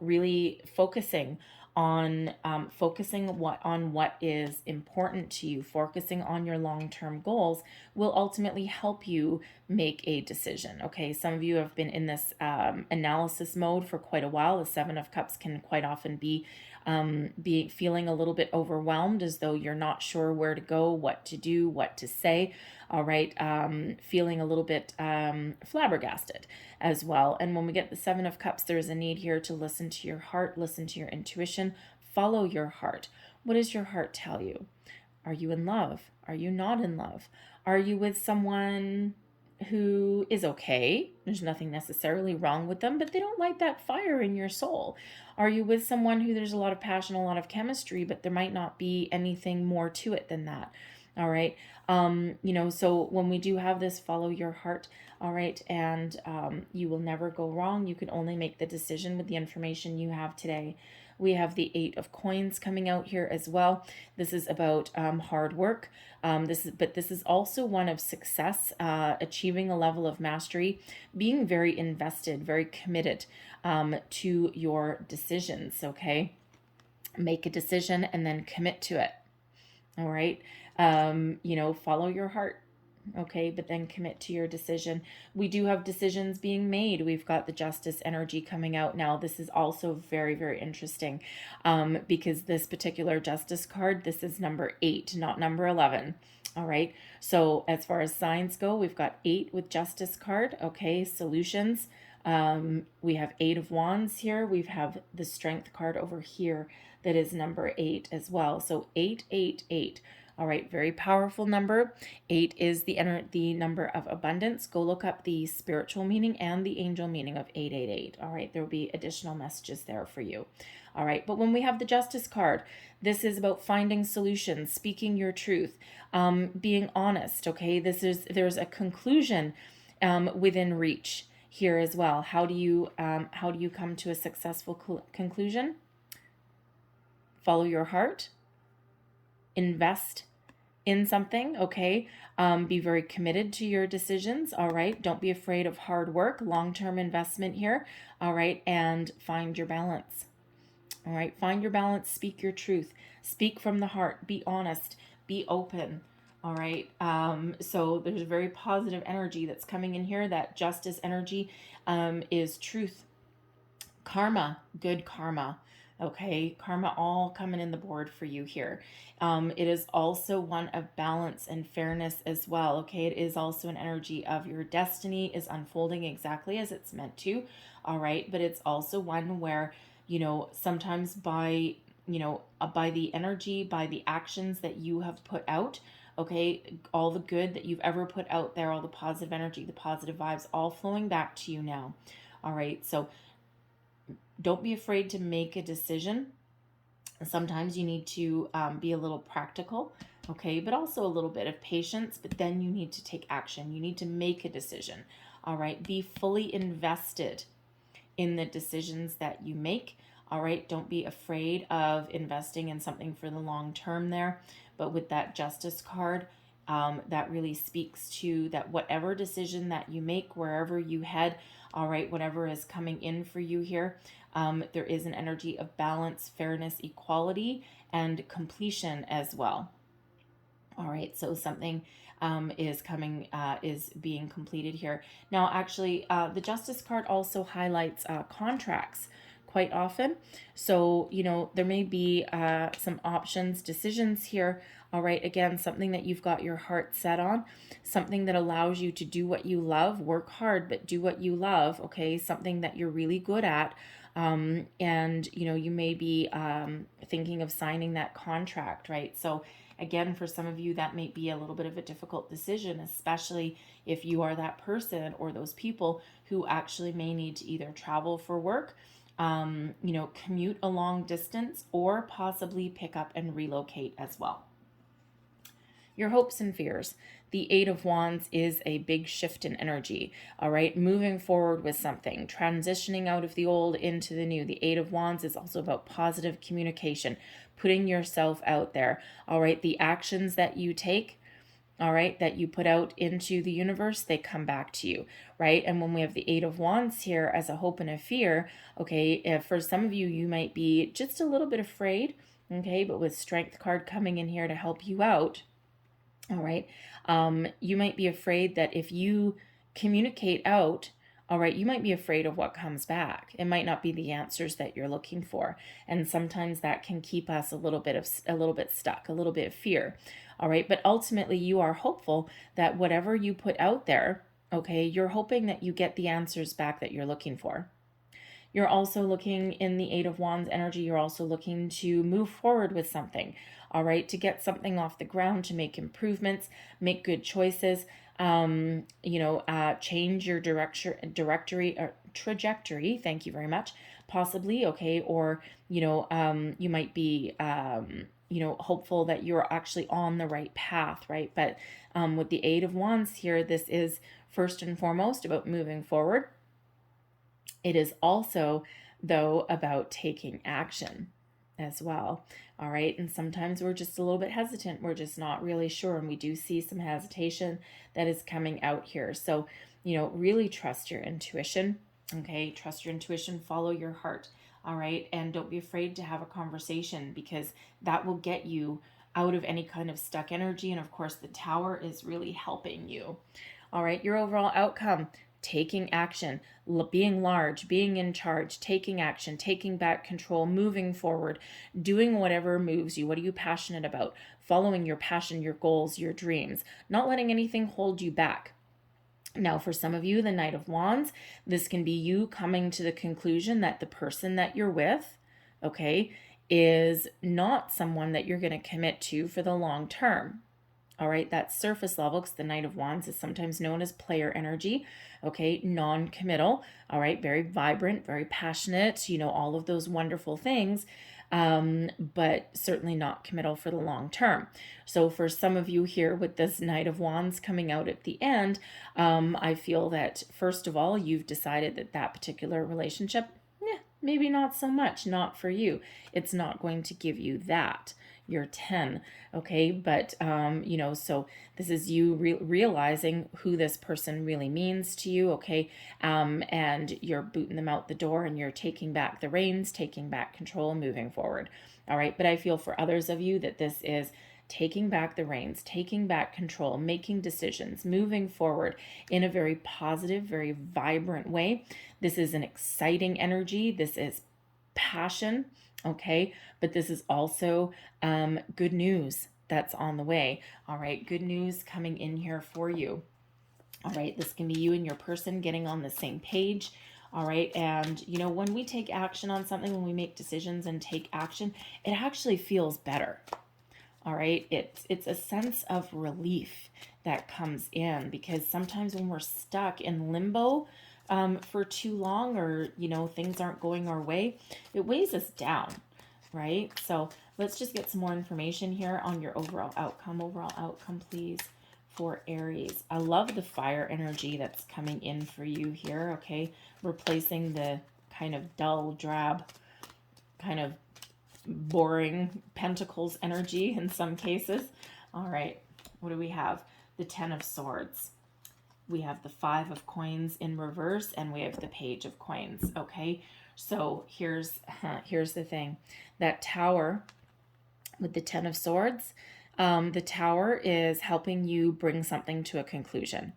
really focusing on what is important to you, focusing on your long-term goals will ultimately help you make a decision. Okay, some of you have been in this analysis mode for quite a while. The Seven of Cups can quite often be feeling a little bit overwhelmed, as though you're not sure where to go, what to do, what to say. All right, feeling a little bit flabbergasted as well. And when we get the Seven of Cups, there's a need here to listen to your heart, listen to your intuition, follow your heart. What does your heart tell you? Are you in love? Are you not in love? Are you with someone who is okay? There's nothing necessarily wrong with them, but they don't light that fire in your soul. Are you with someone who there's a lot of passion, a lot of chemistry, but there might not be anything more to it than that? All right. So when we do have this, follow your heart. All right. And you will never go wrong. You can only make the decision with the information you have today. We have the Eight of Coins coming out here as well. This is about hard work. This is also one of success, achieving a level of mastery, being very invested, very committed to your decisions. Okay, make a decision and then commit to it. All right. Follow your heart. Okay, but then commit to your decision. We do have decisions being made. We've got the Justice energy coming out now. This is also very, very interesting because this particular Justice card, this is number 8, not number 11. All right, so as far as signs go, we've got 8 with Justice card. Okay, solutions. We have 8 of Wands here. We have the Strength card over here that is number 8 as well. So 8, 8, 8. All right, very powerful number. 8 is the number of abundance. Go look up the spiritual meaning and the angel meaning of 888. All right, there will be additional messages there for you. All right, but when we have the Justice card, this is about finding solutions, speaking your truth, being honest. Okay, there's a conclusion within reach here as well. How do you come to a successful conclusion? Follow your heart. Invest in something, okay? Be very committed to your decisions, all right? Don't be afraid of hard work, long-term investment here, all right? And find your balance, all right? Find your balance, speak your truth, speak from the heart, be honest, be open, all right? So there's a very positive energy that's coming in here. That Justice energy is truth, karma, good karma. Okay, karma all coming in the board for you here. It is also one of balance and fairness as well. Okay, it is also an energy of your destiny is unfolding exactly as it's meant to. All right, but it's also one where, sometimes by the energy, by the actions that you have put out, okay, all the good that you've ever put out there, all the positive energy, the positive vibes, all flowing back to you now. All right, so don't be afraid to make a decision. Sometimes you need to be a little practical, okay, but also a little bit of patience, but then you need to take action. You need to make a decision, all right? Be fully invested in the decisions that you make, all right? Don't be afraid of investing in something for the long term there, but with that Justice card, that really speaks to that whatever decision that you make, wherever you head, all right, whatever is coming in for you here, there is an energy of balance, fairness, equality, and completion as well. All right, so something is being completed here. Now, actually, the Justice card also highlights contracts quite often. So, there may be some options, decisions here. All right, again, something that you've got your heart set on, something that allows you to do what you love, work hard, but do what you love, okay? Something that you're really good at, And, you know, you may be thinking of signing that contract, right? So again, for some of you, that may be a little bit of a difficult decision, especially if you are that person or those people who actually may need to either travel for work, you know, commute a long distance, or possibly pick up and relocate as well. Your hopes and fears. The Eight of Wands is a big shift in energy, all right? Moving forward with something, transitioning out of the old into the new. The Eight of Wands is also about positive communication, putting yourself out there, all right? The actions that you take, all right, that you put out into the universe, they come back to you, right? And when we have the Eight of Wands here as a hope and a fear, okay, for some of you, you might be just a little bit afraid, okay? But with Strength card coming in here to help you out, all right, you might be afraid that if you communicate out, all right, you might be afraid of what comes back. It might not be the answers that you're looking for, and sometimes that can keep us a little bit stuck, a little bit of fear. All right, but ultimately you are hopeful that whatever you put out there, okay, you're hoping that you get the answers back that you're looking for. You're also looking in the Eight of Wands energy, you're also looking to move forward with something, all right, to get something off the ground, to make improvements, make good choices, you know, change your trajectory, thank you very much, possibly, okay, or, you know, you might be, you know, hopeful that you're actually on the right path, right? But with the Eight of Wands here, this is first and foremost about moving forward. It is also, though, about taking action as well. All right. And sometimes we're just a little bit hesitant. We're just not really sure. And we do see some hesitation that is coming out here. So, you know, really trust your intuition. Okay. Trust your intuition. Follow your heart. All right. And don't be afraid to have a conversation, because that will get you out of any kind of stuck energy. And of course, the Tower is really helping you. All right. Your overall outcome: taking action, being large, being in charge, taking action, taking back control, moving forward, doing whatever moves you. What are you passionate about? Following your passion, your goals, your dreams, not letting anything hold you back. Now, for some of you, the Knight of Wands, this can be you coming to the conclusion that the person that you're with, okay, is not someone that you're going to commit to for the long term. All right, that's surface level, because the Knight of Wands is sometimes known as player energy, okay, non-committal, all right, very vibrant, very passionate, you know, all of those wonderful things, but certainly not committal for the long term. So for some of you here with this Knight of Wands coming out at the end, I feel that, first of all, you've decided that that particular relationship, maybe not so much, not for you. It's not going to give you that. You're 10, okay? But, you know, so this is you realizing who this person really means to you, okay? And you're booting them out the door, and you're taking back the reins, taking back control, moving forward, all right? But I feel for others of you that this is taking back the reins, taking back control, making decisions, moving forward in a very positive, very vibrant way. This is an exciting energy. This is passion, okay? But this is also good news that's on the way, all right? Good news coming in here for you, all right? This can be you and your person getting on the same page, all right? And, you know, when we take action on something, when we make decisions and take action, it actually feels better, all right? It's a sense of relief that comes in, because sometimes when we're stuck in limbo for too long, or, you know, things aren't going our way, it weighs us down, right? So let's just get some more information here on your overall outcome. Overall outcome, please, for Aries. I love the fire energy that's coming in for you here, okay? Replacing the kind of dull, drab, kind of boring Pentacles energy in some cases. All right, what do we have? The Ten of Swords. We have the Five of Coins in reverse, and we have the Page of Coins, okay? So here's the thing. That Tower with the Ten of Swords, the Tower is helping you bring something to a conclusion,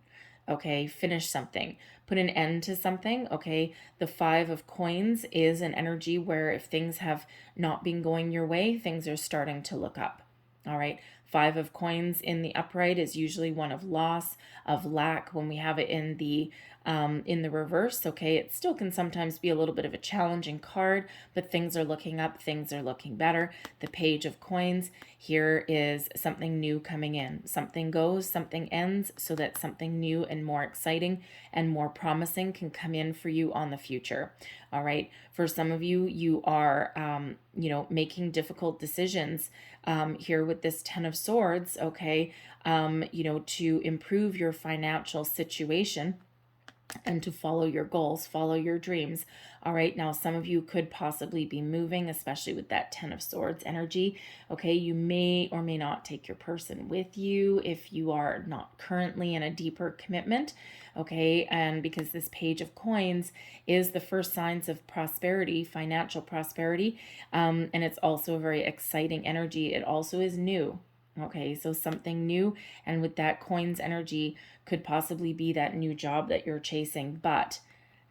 okay? Finish something, put an end to something, okay? The Five of Coins is an energy where if things have not been going your way, things are starting to look up, all right? Five of Coins in the upright is usually one of loss, of lack. When we have it in the reverse, okay, it still can sometimes be a little bit of a challenging card, but things are looking up, things are looking better. The Page of Coins, here is something new coming in. Something goes, something ends, so that something new and more exciting and more promising can come in for you on the future. All right. For some of you, you are, making difficult decisions here with this Ten of Swords, okay, to improve your financial situation and to follow your goals, follow your dreams. All right, now some of you could possibly be moving, especially with that Ten of Swords energy. Okay, you may or may not take your person with you if you are not currently in a deeper commitment. Okay, and because this Page of Coins is the first signs of prosperity, financial prosperity, and it's also a very exciting energy. It also is new. Okay, so something new, and with that Coins energy could possibly be that new job that you're chasing, but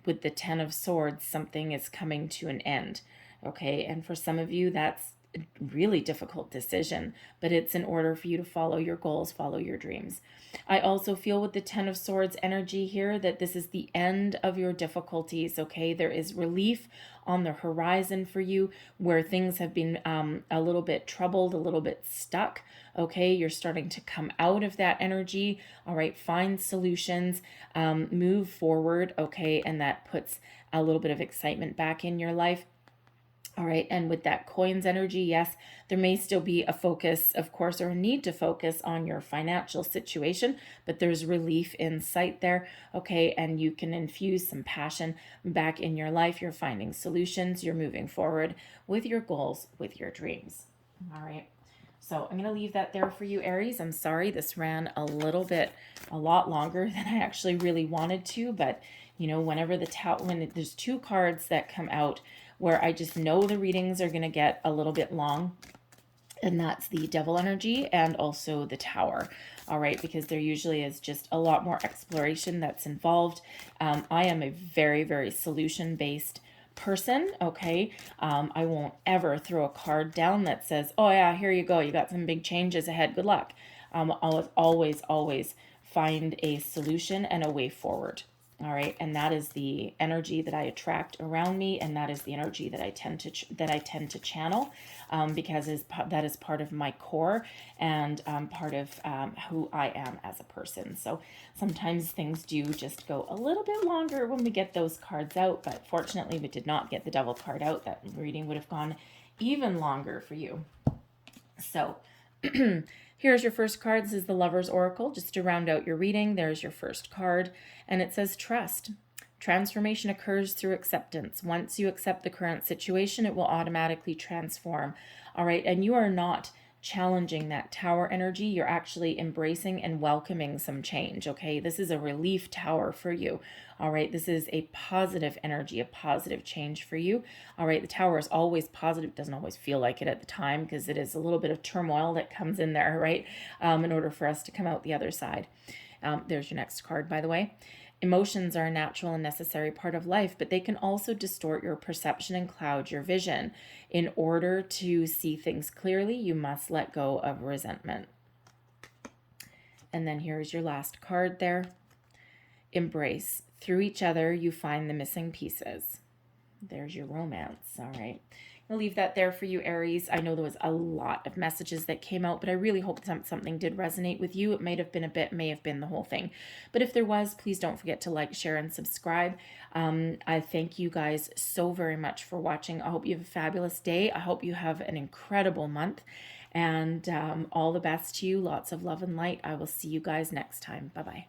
with the Ten of Swords, something is coming to an end. Okay, and for some of you, that's a really difficult decision, but it's in order for you to follow your goals, follow your dreams. I also feel with the Ten of Swords energy here that this is the end of your difficulties, okay? There is relief on the horizon for you where things have been a little bit troubled, a little bit stuck, okay? You're starting to come out of that energy, all right? Find solutions, move forward, okay? And that puts a little bit of excitement back in your life. All right, and with that Coins energy, yes, there may still be a focus, of course, or a need to focus on your financial situation, but there's relief in sight there, okay, and you can infuse some passion back in your life. You're finding solutions, you're moving forward with your goals, with your dreams. All right, so I'm going to leave that there for you, Aries. I'm sorry this ran a lot longer than I actually really wanted to, but, whenever when there's two cards that come out, where I just know the readings are going to get a little bit long, and that's the Devil energy and also the Tower. All right, because there usually is just a lot more exploration that's involved. I am a very, very solution-based person, okay? I won't ever throw a card down that says, oh yeah, here you go, you got some big changes ahead, good luck. I'll always find a solution and a way forward. All right, and that is the energy that I attract around me, and that is the energy that I tend to channel, because that is part of my core and part of who I am as a person. So sometimes things do just go a little bit longer when we get those cards out, but fortunately we did not get the Devil card out. That reading would have gone even longer for you. So here's your first card. This is the Lover's Oracle. Just to round out your reading, there's your first card. And it says trust. Transformation occurs through acceptance. Once you accept the current situation, it will automatically transform. All right. And you are not challenging that Tower energy. You're actually embracing and welcoming some change. Okay. This is a relief tower for you. All right. This is a positive energy, a positive change for you. All right. The Tower is always positive. It doesn't always feel like it at the time because it is a little bit of turmoil that comes in there, right? In order for us to come out the other side. There's your next card, by the way. Emotions are a natural and necessary part of life, but they can also distort your perception and cloud your vision. In order to see things clearly, you must let go of resentment. And then here's your last card there. Embrace. Through each other, you find the missing pieces. There's your romance. All right. I'll leave that there for you, Aries. I know there was a lot of messages that came out, but I really hope something did resonate with you. It may have been a bit, may have been the whole thing. But if there was, please don't forget to like, share, and subscribe. I thank you guys so very much for watching. I hope you have a fabulous day. I hope you have an incredible month. And all the best to you. Lots of love and light. I will see you guys next time. Bye-bye.